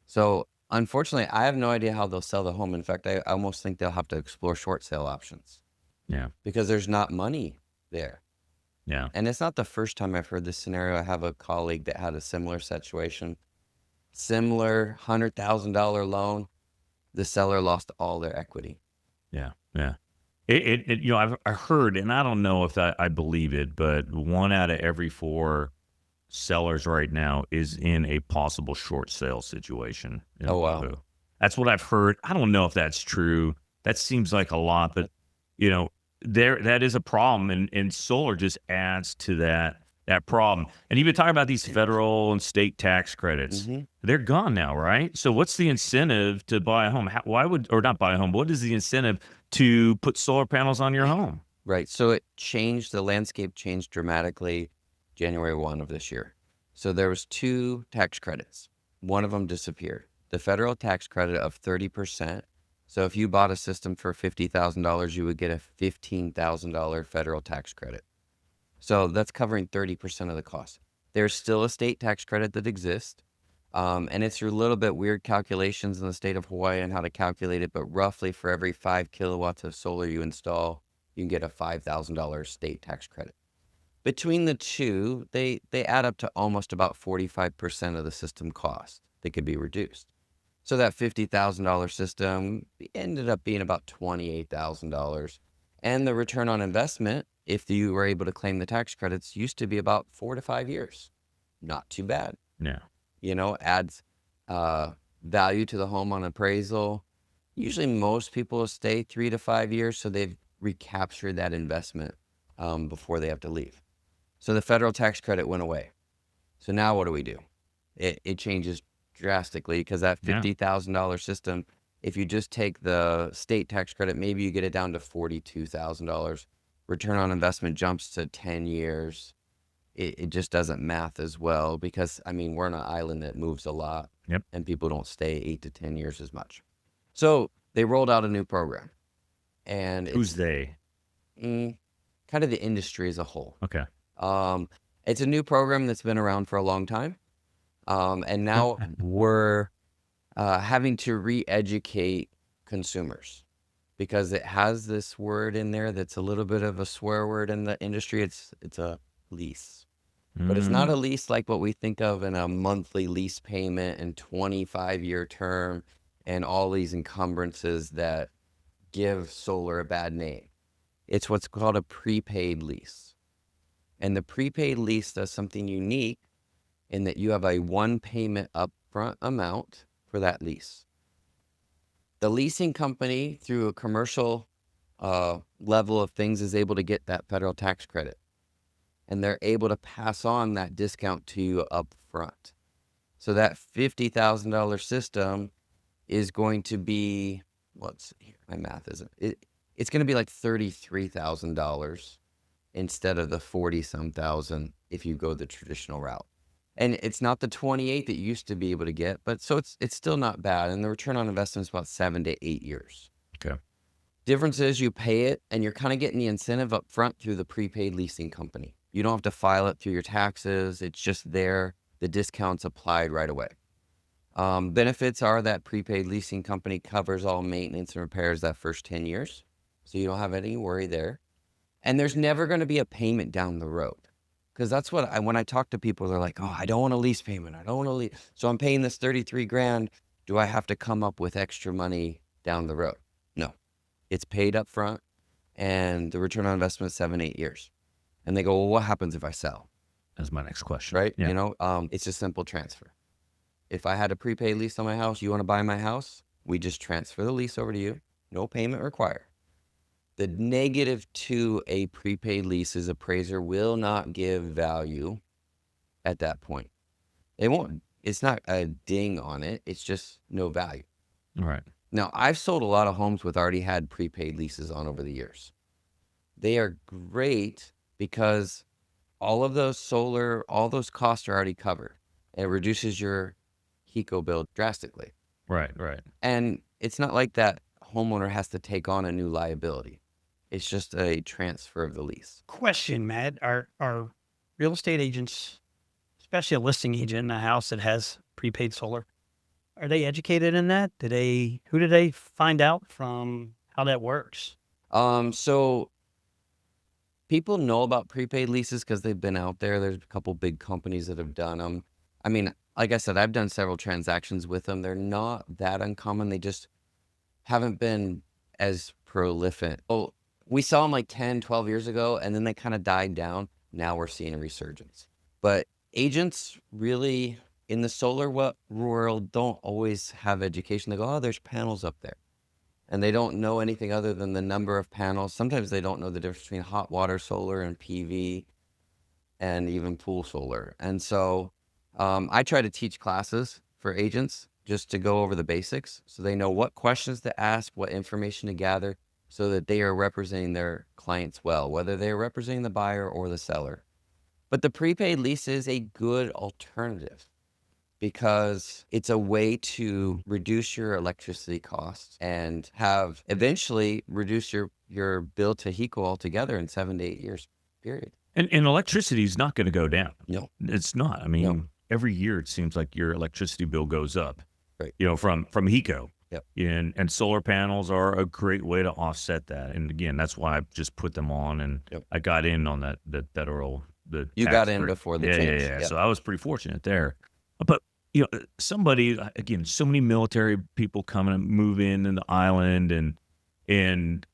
So unfortunately, I have no idea how they'll sell the home. In fact, I almost think they'll have to explore short sale options Yeah, because there's not money there. yeah, And it's not the first time I've heard this scenario. I have a colleague that had a similar situation, similar $100,000 loan. The seller lost all their equity. yeah, yeah. I've heard, and I don't know if I believe it, but 1 out of every 4 sellers right now is in a possible short sale situation in Oh, wow. Oahu. That's what I've heard. I don't know if that's true. That seems like a lot, but you know, that is a problem, and solar just adds to that problem. And you've been talking about these federal and state tax credits. hmm They're gone now, right? So what's the incentive to buy a home? Why would, or not buy a home? What is the incentive to put solar panels on your home? Right. So the landscape changed dramatically January 1 of this year. So there was 2 tax credits. One of them disappeared. The federal tax credit of 30%. So if you bought a system for $50,000, you would get a $15,000 federal tax credit. So that's covering 30% of the cost. There's still a state tax credit that exists. And it's through a little bit weird calculations in the state of Hawaii and how to calculate it. But roughly for every 5 kilowatts of solar you install, you can get a $5,000 state tax credit. Between the two, they add up to almost about 45% of the system cost that could be reduced. So that $50,000 system ended up being about $28,000. And the return on investment, if you were able to claim the tax credits, used to be about 4 to 5 years. Not too bad. Yeah, Adds value to the home on appraisal. Usually most people stay 3 to 5 years, so they've recaptured that investment before they have to leave. So the federal tax credit went away. So now what do we do? It changes drastically because that yeah, $50,000 system, if you just take the state tax credit, maybe you get it down to $42,000. Return on investment jumps to 10 years. It just doesn't math as well because, we're on an island that moves a lot. Yep. And people don't stay 8 to 10 years as much. So they rolled out a new program. And Who's they? kind of the industry as a whole. Okay. It's a new program that's been around for a long time. And now we're having to re-educate consumers because it has this word in there that's a little bit of a swear word in the industry. It's a lease. But it's not a lease like what we think of in a monthly lease payment and 25-year term and all these encumbrances that give solar a bad name. It's what's called a prepaid lease. And the prepaid lease does something unique in that you have a one payment upfront amount for that lease. The leasing company, through a commercial level of things, is able to get that federal tax credit. And they're able to pass on that discount to you up front. So that $50,000 system is going to be, let's see here, my math isn't, it's going to be like $33,000 instead of the 40-some thousand if you go the traditional route. And it's not the 28 that you used to be able to get, but so it's still not bad. And the return on investment is about 7 to 8 years. Okay. Difference is you pay it and you're kind of getting the incentive up front through the prepaid leasing company. You don't have to file it through your taxes. It's just there. The discount's applied right away. Benefits are that prepaid leasing company covers all maintenance and repairs that first 10 years. So you don't have any worry there. And there's never going to be a payment down the road. Because that's what when I talk to people, they're like, oh, I don't want a lease payment. I don't want to lease. So I'm paying this 33 grand. Do I have to come up with extra money down the road? No, it's paid up front and the return on investment is 7, 8 years. And they go, well, what happens if I sell? That's my next question. Right? Yeah. It's a simple transfer. If I had a prepaid lease on my house, you want to buy my house? We just transfer the lease over to you. No payment required. The negative to a prepaid lease is appraiser will not give value at that point. It won't. It's not a ding on it. It's just no value. Right. Now, I've sold a lot of homes with already had prepaid leases on over the years. They are great because all those costs are already covered. It reduces your HECO bill drastically. Right. Right. And it's not like that homeowner has to take on a new liability. It's just a transfer of the lease. Question, Matt. Are real estate agents, especially a listing agent in a house that has prepaid solar, are they educated in that? Who did they find out from how that works? So people know about prepaid leases because they've been out there. There's a couple big companies that have done them. I mean, like I said, I've done several transactions with them. They're not that uncommon. They just haven't been as prolific. Oh, we saw them like 10, 12 years ago, and then they kind of died down. Now we're seeing a resurgence. But agents really in the solar world don't always have education. They go, oh, there's panels up there. And they don't know anything other than the number of panels. Sometimes they don't know the difference between hot water solar and PV and even pool solar. And so I try to teach classes for agents just to go over the basics so they know what questions to ask, what information to gather so that they are representing their clients well, whether they are representing the buyer or the seller. But the prepaid lease is a good alternative because it's a way to reduce your electricity costs and have eventually reduce your bill to HECO altogether in 7 to 8 years, period. And electricity is not going to go down. No. It's not. I mean, No. every year it seems like your electricity bill goes up. Right. From HECO. Yep. And solar panels are a great way to offset that. And again, that's why I just put them on, and Yep. I got in on the federal. You tax got in break. before the Yeah, change. yeah. Yep. So I was pretty fortunate there. But somebody, again, so many military people coming and move in the island, and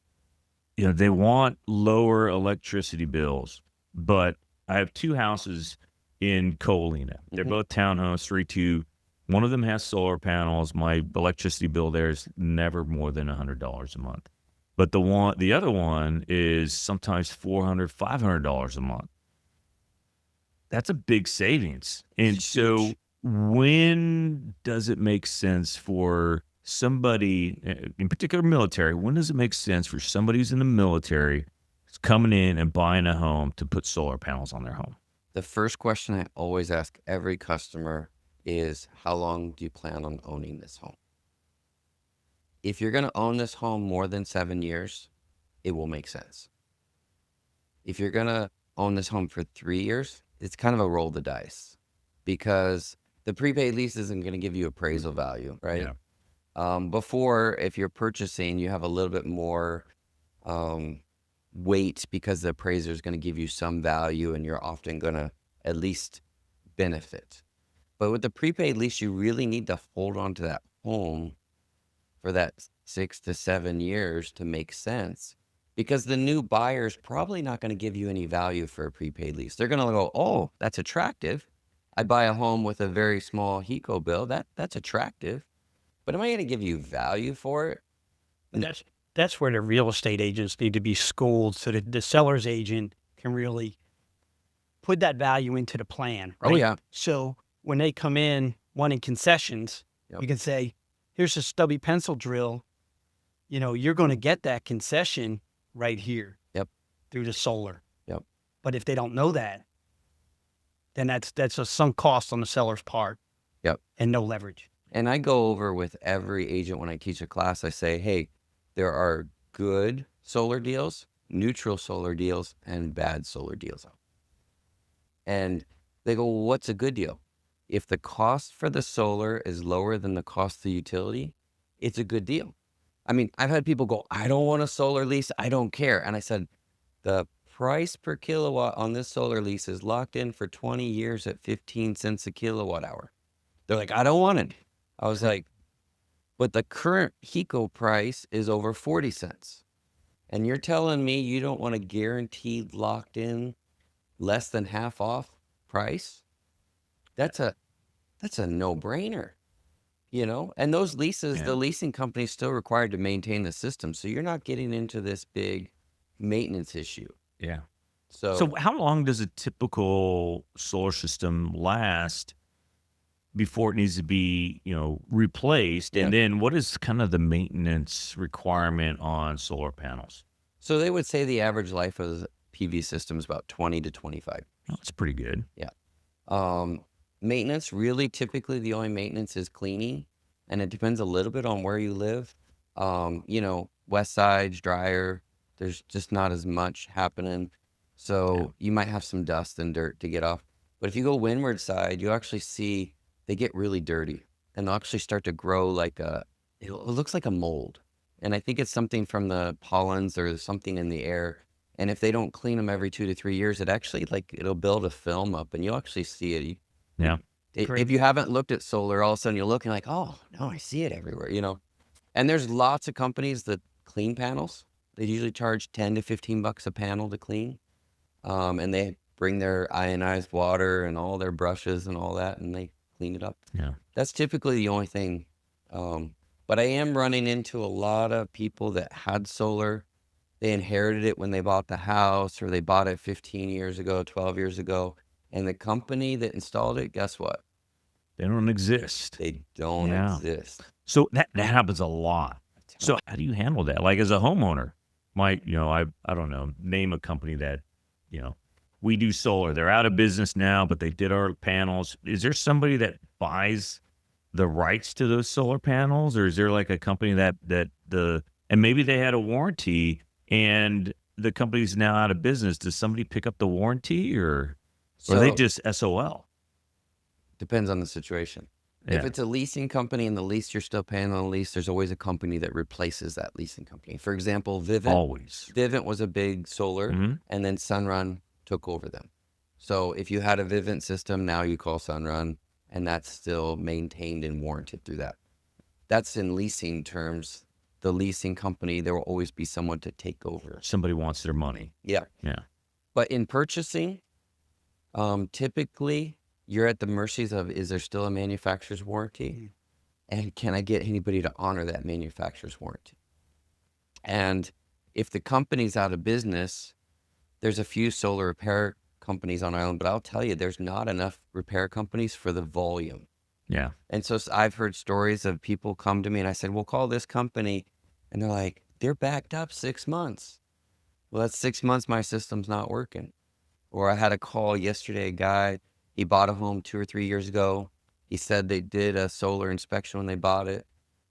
they want lower electricity bills. But I have two houses in Colina. They're Mhm. both townhomes, 3-2. One of them has solar panels. My electricity bill there is never more than $100 a month. But the other one is sometimes $400, $500 a month. That's a big savings. And so Huge. when does it make sense for somebody, in particular military, when does it make sense for somebody who's in the military who's coming in and buying a home to put solar panels on their home? The first question I always ask every customer is, how long do you plan on owning this home? If you're going to own this home more than 7 years, it will make sense. If you're going to own this home for 3 years, it's kind of a roll the dice because the prepaid lease isn't going to give you appraisal value, right? Yeah. Before, if you're purchasing, you have a little bit more weight because the appraiser is going to give you some value and you're often going to at least benefit. But with the prepaid lease, you really need to hold on to that home for that 6 to 7 years to make sense, because the new buyer is probably not going to give you any value for a prepaid lease. They're going to go, oh, that's attractive. I buy a home with a very small HECO bill. That's attractive. But am I going to give you value for it? But that's where the real estate agents need to be schooled so that the seller's agent can really put that value into the plan. Right? Oh, yeah. So when they come in wanting concessions, Yep. you can say, here's a stubby pencil drill. You're going to get that concession right here. Yep. Through the solar. Yep. But if they don't know that, then that's a sunk cost on the seller's part. Yep. And no leverage. And I go over with every agent when I teach a class, I say, hey, there are good solar deals, neutral solar deals, and bad solar deals. And they go, well, what's a good deal? If the cost for the solar is lower than the cost of the utility, it's a good deal. I mean, I've had people go, I don't want a solar lease. I don't care. And I said, the price per kilowatt on this solar lease is locked in for 20 years at 15 cents a kilowatt hour. They're like, I don't want it. I was like, but the current HECO price is over 40 cents. And you're telling me you don't want a guaranteed locked in less than half off price? That's a no-brainer, And those leases, Yeah. the leasing company is still required to maintain the system. So you're not getting into this big maintenance issue. Yeah. So how long does a typical solar system last before it needs to be, replaced? Yeah. And then what is kind of the maintenance requirement on solar panels? So they would say the average life of the PV system is about 20 to 25. Oh, that's pretty good. Yeah. Maintenance, really typically the only maintenance is cleaning, and it depends a little bit on where you live. West side's drier. There's just not as much happening. So you might have some dust and dirt to get off. But if you go windward side, you actually see they get really dirty and they'll actually start to grow it looks like a mold. And I think it's something from the pollens or something in the air. And if they don't clean them every 2 to 3 years, it actually it'll build a film up and you'll actually see it. Yeah. If you haven't looked at solar, all of a sudden you're looking like, oh, no, I see it everywhere, And there's lots of companies that clean panels. They usually charge 10 to 15 bucks a panel to clean. And they bring their ionized water and all their brushes and all that, and they clean it up. Yeah. That's typically the only thing. But I am running into a lot of people that had solar. They inherited it when they bought the house, or they bought it 15 years ago, 12 years ago. And the company that installed it, guess what? They don't exist. They don't exist. So that happens a lot. So how do you handle that? Like as a homeowner, I don't know, name a company that, we do solar. They're out of business now, but they did our panels. Is there somebody that buys the rights to those solar panels, or is there like a company and maybe they had a warranty and the company's now out of business? Does somebody pick up the warranty or are they just SOL? Depends on the situation. Yeah. If it's a leasing company and the lease you're still paying on the lease, there's always a company that replaces that leasing company. For example, Vivint. Always. Vivint was a big solar, Mhm. and then Sunrun took over them. So if you had a Vivint system, now you call Sunrun, and that's still maintained and warranted through that. That's in leasing terms. The leasing company, there will always be someone to take over. Somebody wants their money. Yeah. Yeah. But in purchasing, typically you're at the mercies of, is there still a manufacturer's warranty? And can I get anybody to honor that manufacturer's warranty? And if the company's out of business, there's a few solar repair companies on island, but I'll tell you, there's not enough repair companies for the volume. Yeah. And so I've heard stories of people come to me and I said, we'll call this company. And they're like, they're backed up 6 months. Well, that's 6 months my system's not working. Or I had a call yesterday, a guy, he bought a home 2 or 3 years ago. He said they did a solar inspection when they bought it,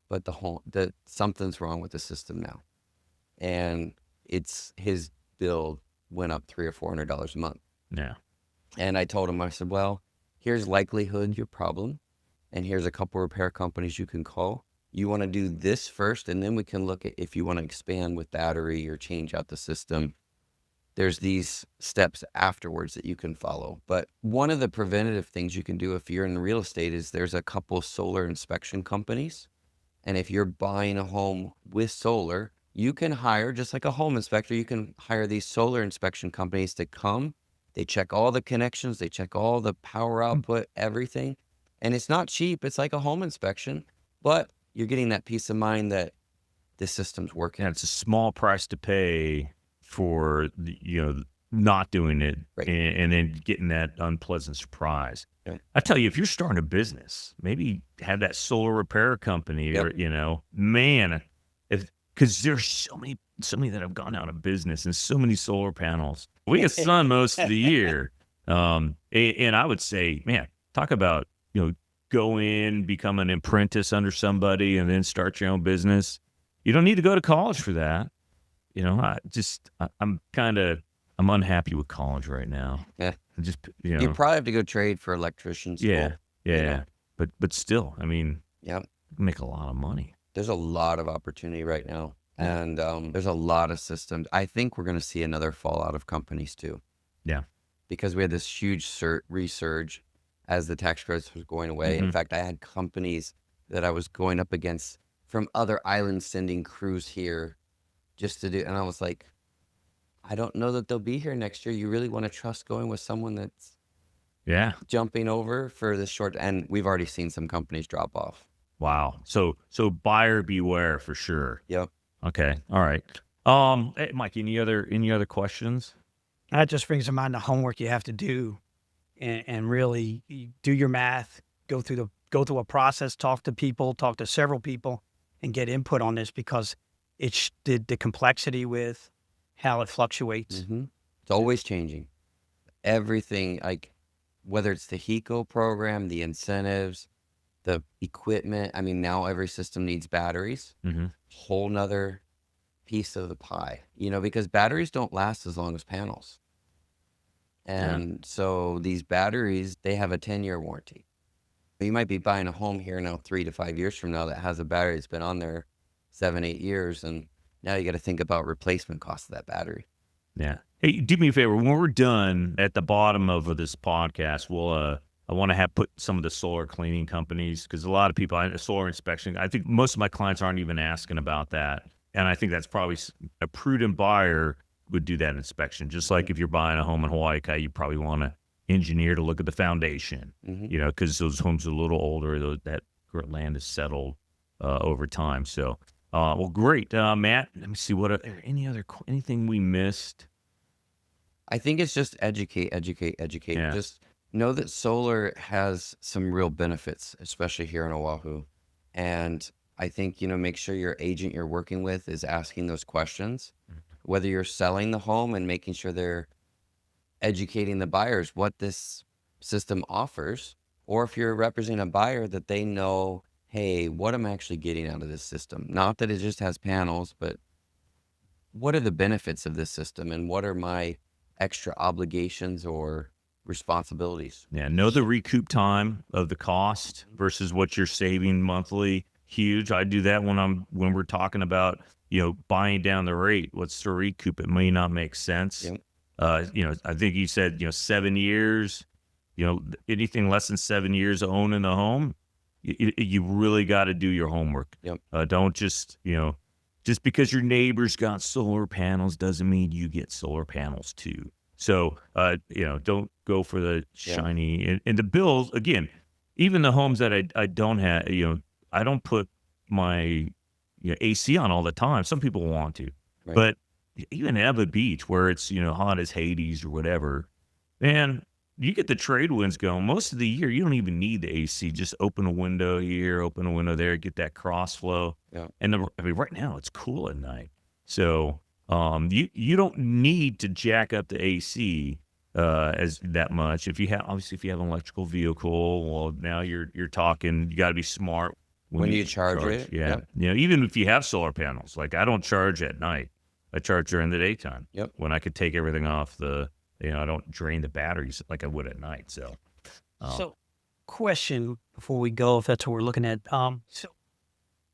but something's wrong with the system now. And his bill went up $300 or $400 a month. Yeah. And I told him, I said, well, here's likelihood your problem, and here's a couple repair companies you can call. You want to do this first, and then we can look at if you want to expand with battery or change out the system. There's these steps afterwards that you can follow. But one of the preventative things you can do if you're in real estate is there's a couple solar inspection companies. And if you're buying a home with solar, you can hire, just like a home inspector, you can hire these solar inspection companies to come. They check all the connections. They check all the power output, everything. And it's not cheap. It's like a home inspection, but you're getting that peace of mind that the system's working. And it's a small price to pay for not doing it, Right. and then getting that unpleasant surprise. Right. I tell you, if you're starting a business, maybe have that solar repair company, Yep. or man, because there's so many that have gone out of business and so many solar panels. We get sun most of the year, and I would say, man, talk about go in, become an apprentice under somebody, and then start your own business. You don't need to go to college for that. I'm unhappy with college right now. Yeah. You probably have to go trade for electrician school. Yeah. know. But still, I mean, Yep. make a lot of money. There's a lot of opportunity right now. And there's a lot of systems. I think we're going to see another fallout of companies too. Yeah. Because we had this huge resurge as the tax credits was going away. In Mhm. fact, I had companies that I was going up against from other islands sending crews here just to do. And I was like, I don't know that they'll be here next year. You really want to trust going with someone that's Yeah. jumping over for this short? And we've already seen some companies drop off. Wow. So buyer beware for sure. Yep. Okay. All right. Hey, Mike, any other questions? That just brings to mind the homework you have to do, and really do your math, go through a process, talk to several people, and get input on this, because it's the complexity with how it fluctuates. It's always changing. Everything, like whether it's the HECO program, the incentives, the equipment. I mean, now every system needs batteries. Whole nother piece of the pie, because batteries don't last as long as panels. And so these batteries, they have a 10-year warranty. You might be buying a home here now 3 to 5 years from now that has a battery that's been on there 7, 8 years. And now you got to think about replacement cost of that battery. Yeah. Hey, do me a favor. When we're done at the bottom of this podcast, I want to put some of the solar cleaning companies, because a lot of people, solar inspection, I think most of my clients aren't even asking about that. And I think that's probably a prudent buyer would do that inspection. Just like if you're buying a home in Hawaii, you probably want an engineer to look at the foundation, because those homes are a little older, that land is settled over time. So, well, great. Matt, let me see, anything we missed? I think it's just educate. Yeah. Just know that solar has some real benefits, especially here in Oahu. And I think, make sure your agent you're working with is asking those questions, whether you're selling the home and making sure they're educating the buyers what this system offers, or if you're representing a buyer, that they know, hey, what am I actually getting out of this system? Not that it just has panels, but what are the benefits of this system, and what are my extra obligations or responsibilities? Yeah, know the recoup time of the cost versus what you're saving monthly. Huge. I do that when we're talking about, buying down the rate. What's the recoup? It may not make sense. Yep. I think you said, 7 years, anything less than 7 years of owning the home, you really got to do your homework. Yep. Don't just because your neighbor's got solar panels doesn't mean you get solar panels too. So, don't go for the shiny, and the bills, again, even the homes that I don't have, I don't put my AC on all the time. Some people want to, Right. but even at Eva Beach, where it's, hot as Hades or whatever, man, you get the trade winds going. Most of the year, you don't even need the AC. Just open a window here, open a window there, get that cross flow. Yeah. And right now it's cool at night. So you don't need to jack up the AC as that much. If you have an electrical vehicle, well, now you're talking. You got to be smart When you charge it. Yeah, Yep. even if you have solar panels, like I don't charge at night. I charge during the daytime. Yep. When I could take everything off I don't drain the batteries like I would at night. So, So, question before we go, if that's what we're looking at. So,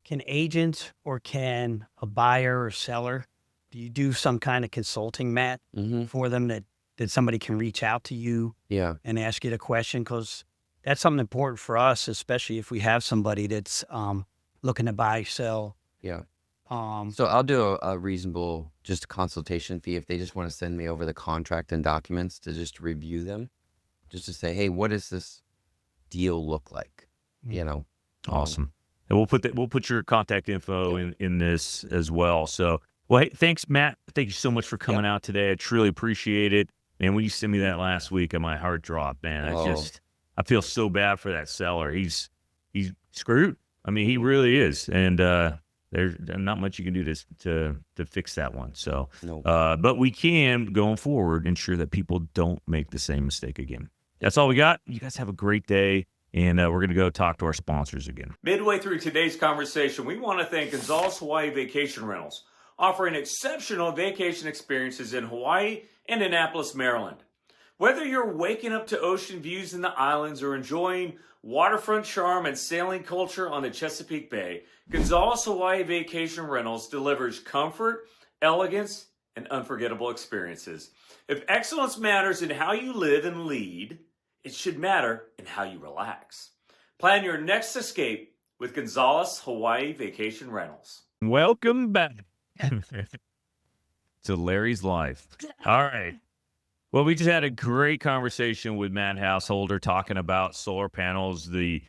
can agents, or can a buyer or seller, do you do some kind of consulting, Matt, for them, that somebody can reach out to you Yeah. and ask you the question? Because that's something important for us, especially if we have somebody that's looking to buy, sell. Yeah. Um, So I'll do a reasonable just consultation fee if they just want to send me over the contract and documents to just review them, just to say, hey, what does this deal look like? awesome. And we'll put your contact info in this as well. So, well, hey, thanks, Matt. Thank you so much for coming out today. I truly appreciate it. Man, when you sent me that last week, and my heart dropped, man. I feel so bad for that seller. He's screwed. I mean, he really is. And there's not much you can do to fix that one. So, No. but we can, going forward, ensure that people don't make the same mistake again. That's all we got. You guys have a great day, and we're going to go talk to our sponsors again. Midway through today's conversation, we want to thank Gonzales Hawaii Vacation Rentals, offering exceptional vacation experiences in Hawaii and Annapolis, Maryland. Whether you're waking up to ocean views in the islands or enjoying waterfront charm and sailing culture on the Chesapeake Bay, Gonzales Hawaii Vacation Rentals delivers comfort, elegance, and unforgettable experiences. If excellence matters in how you live and lead, it should matter in how you relax. Plan your next escape with Gonzales Hawaii Vacation Rentals. Welcome back to Larry's Life. All right. Well, we just had a great conversation with Matt Householder talking about solar panels, the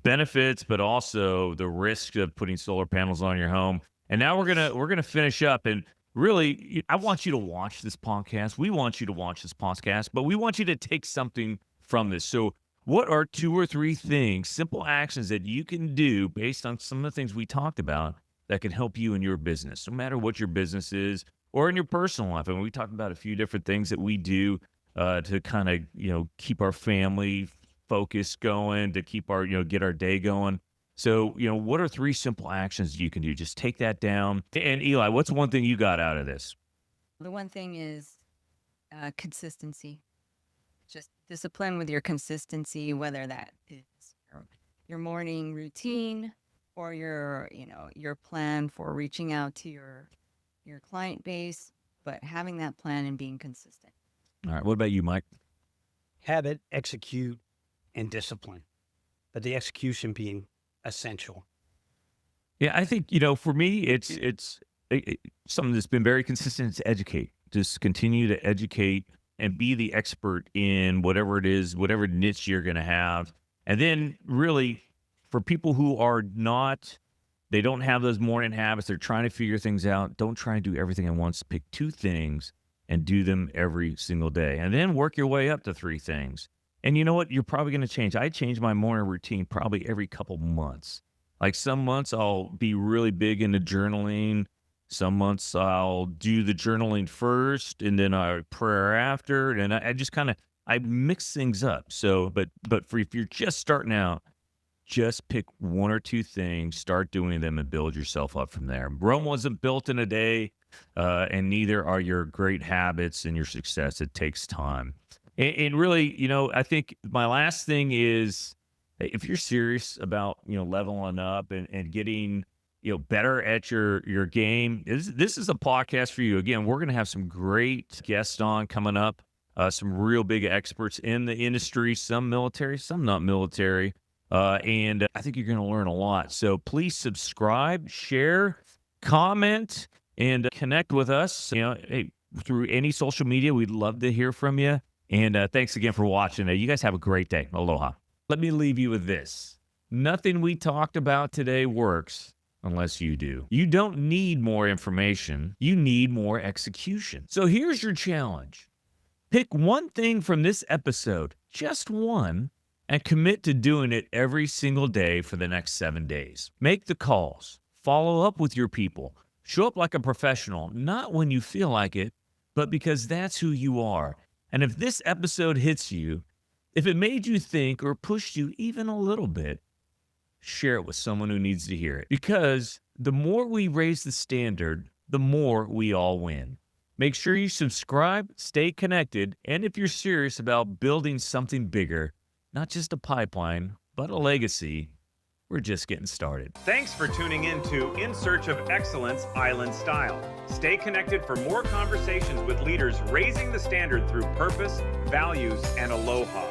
benefits, but also the risk of putting solar panels on your home. And now we're gonna finish up. And really, I want you to watch this podcast. We want you to watch this podcast, but we want you to take something from this. So what are 2 or 3 things, simple actions that you can do based on some of the things we talked about that can help you in your business, no matter what your business is or in your personal life? And we talked about a few different things that we do to kind of, keep our family focus going, to keep our, get our day going. So, what are 3 simple actions you can do? Just take that down. And Eli, what's one thing you got out of this? The one thing is consistency. Just discipline with your consistency, whether that is your morning routine or your plan for reaching out to your client base, but having that plan and being consistent. All right. What about you, Mike? Habit, execute, and discipline. But the execution being essential. Yeah, I think, for me, it's something that's been very consistent is educate. Just continue to educate and be the expert in whatever it is, whatever niche you're going to have. And then really for people who are not, they don't have those morning habits, they're trying to figure things out. Don't try and do everything at once. Pick 2 things and do them every single day. And then work your way up to 3 things. And you know what? You're probably going to change. I change my morning routine probably every couple months. Like some months I'll be really big into journaling. Some months I'll do the journaling first and then I prayer after. And I just I mix things up. So, but if you're just starting out, just pick 1 or 2 things, start doing them and build yourself up from there. Rome wasn't built in a day, and neither are your great habits and your success. It takes time. And really, I think my last thing is if you're serious about, leveling up and getting, better at your game, this is a podcast for you. Again, we're going to have some great guests on coming up, some real big experts in the industry, some military, some not military. And I think you're going to learn a lot. So please subscribe, share, comment, and connect with us. Through any social media, we'd love to hear from you. And thanks again for watching. You guys have a great day. Aloha. Let me leave you with this. Nothing we talked about today works unless you do. You don't need more information. You need more execution. So here's your challenge. Pick 1 thing from this episode, just 1, and commit to doing it every single day for the next 7 days. Make the calls. Follow up with your people. Show up like a professional, not when you feel like it, but because that's who you are. And if this episode hits you, if it made you think or pushed you even a little bit, share it with someone who needs to hear it. Because the more we raise the standard, the more we all win. Make sure you subscribe, stay connected, and if you're serious about building something bigger, not just a pipeline, but a legacy, we're just getting started. Thanks for tuning in to In Search of Excellence Island Style. Stay connected for more conversations with leaders raising the standard through purpose, values, and aloha.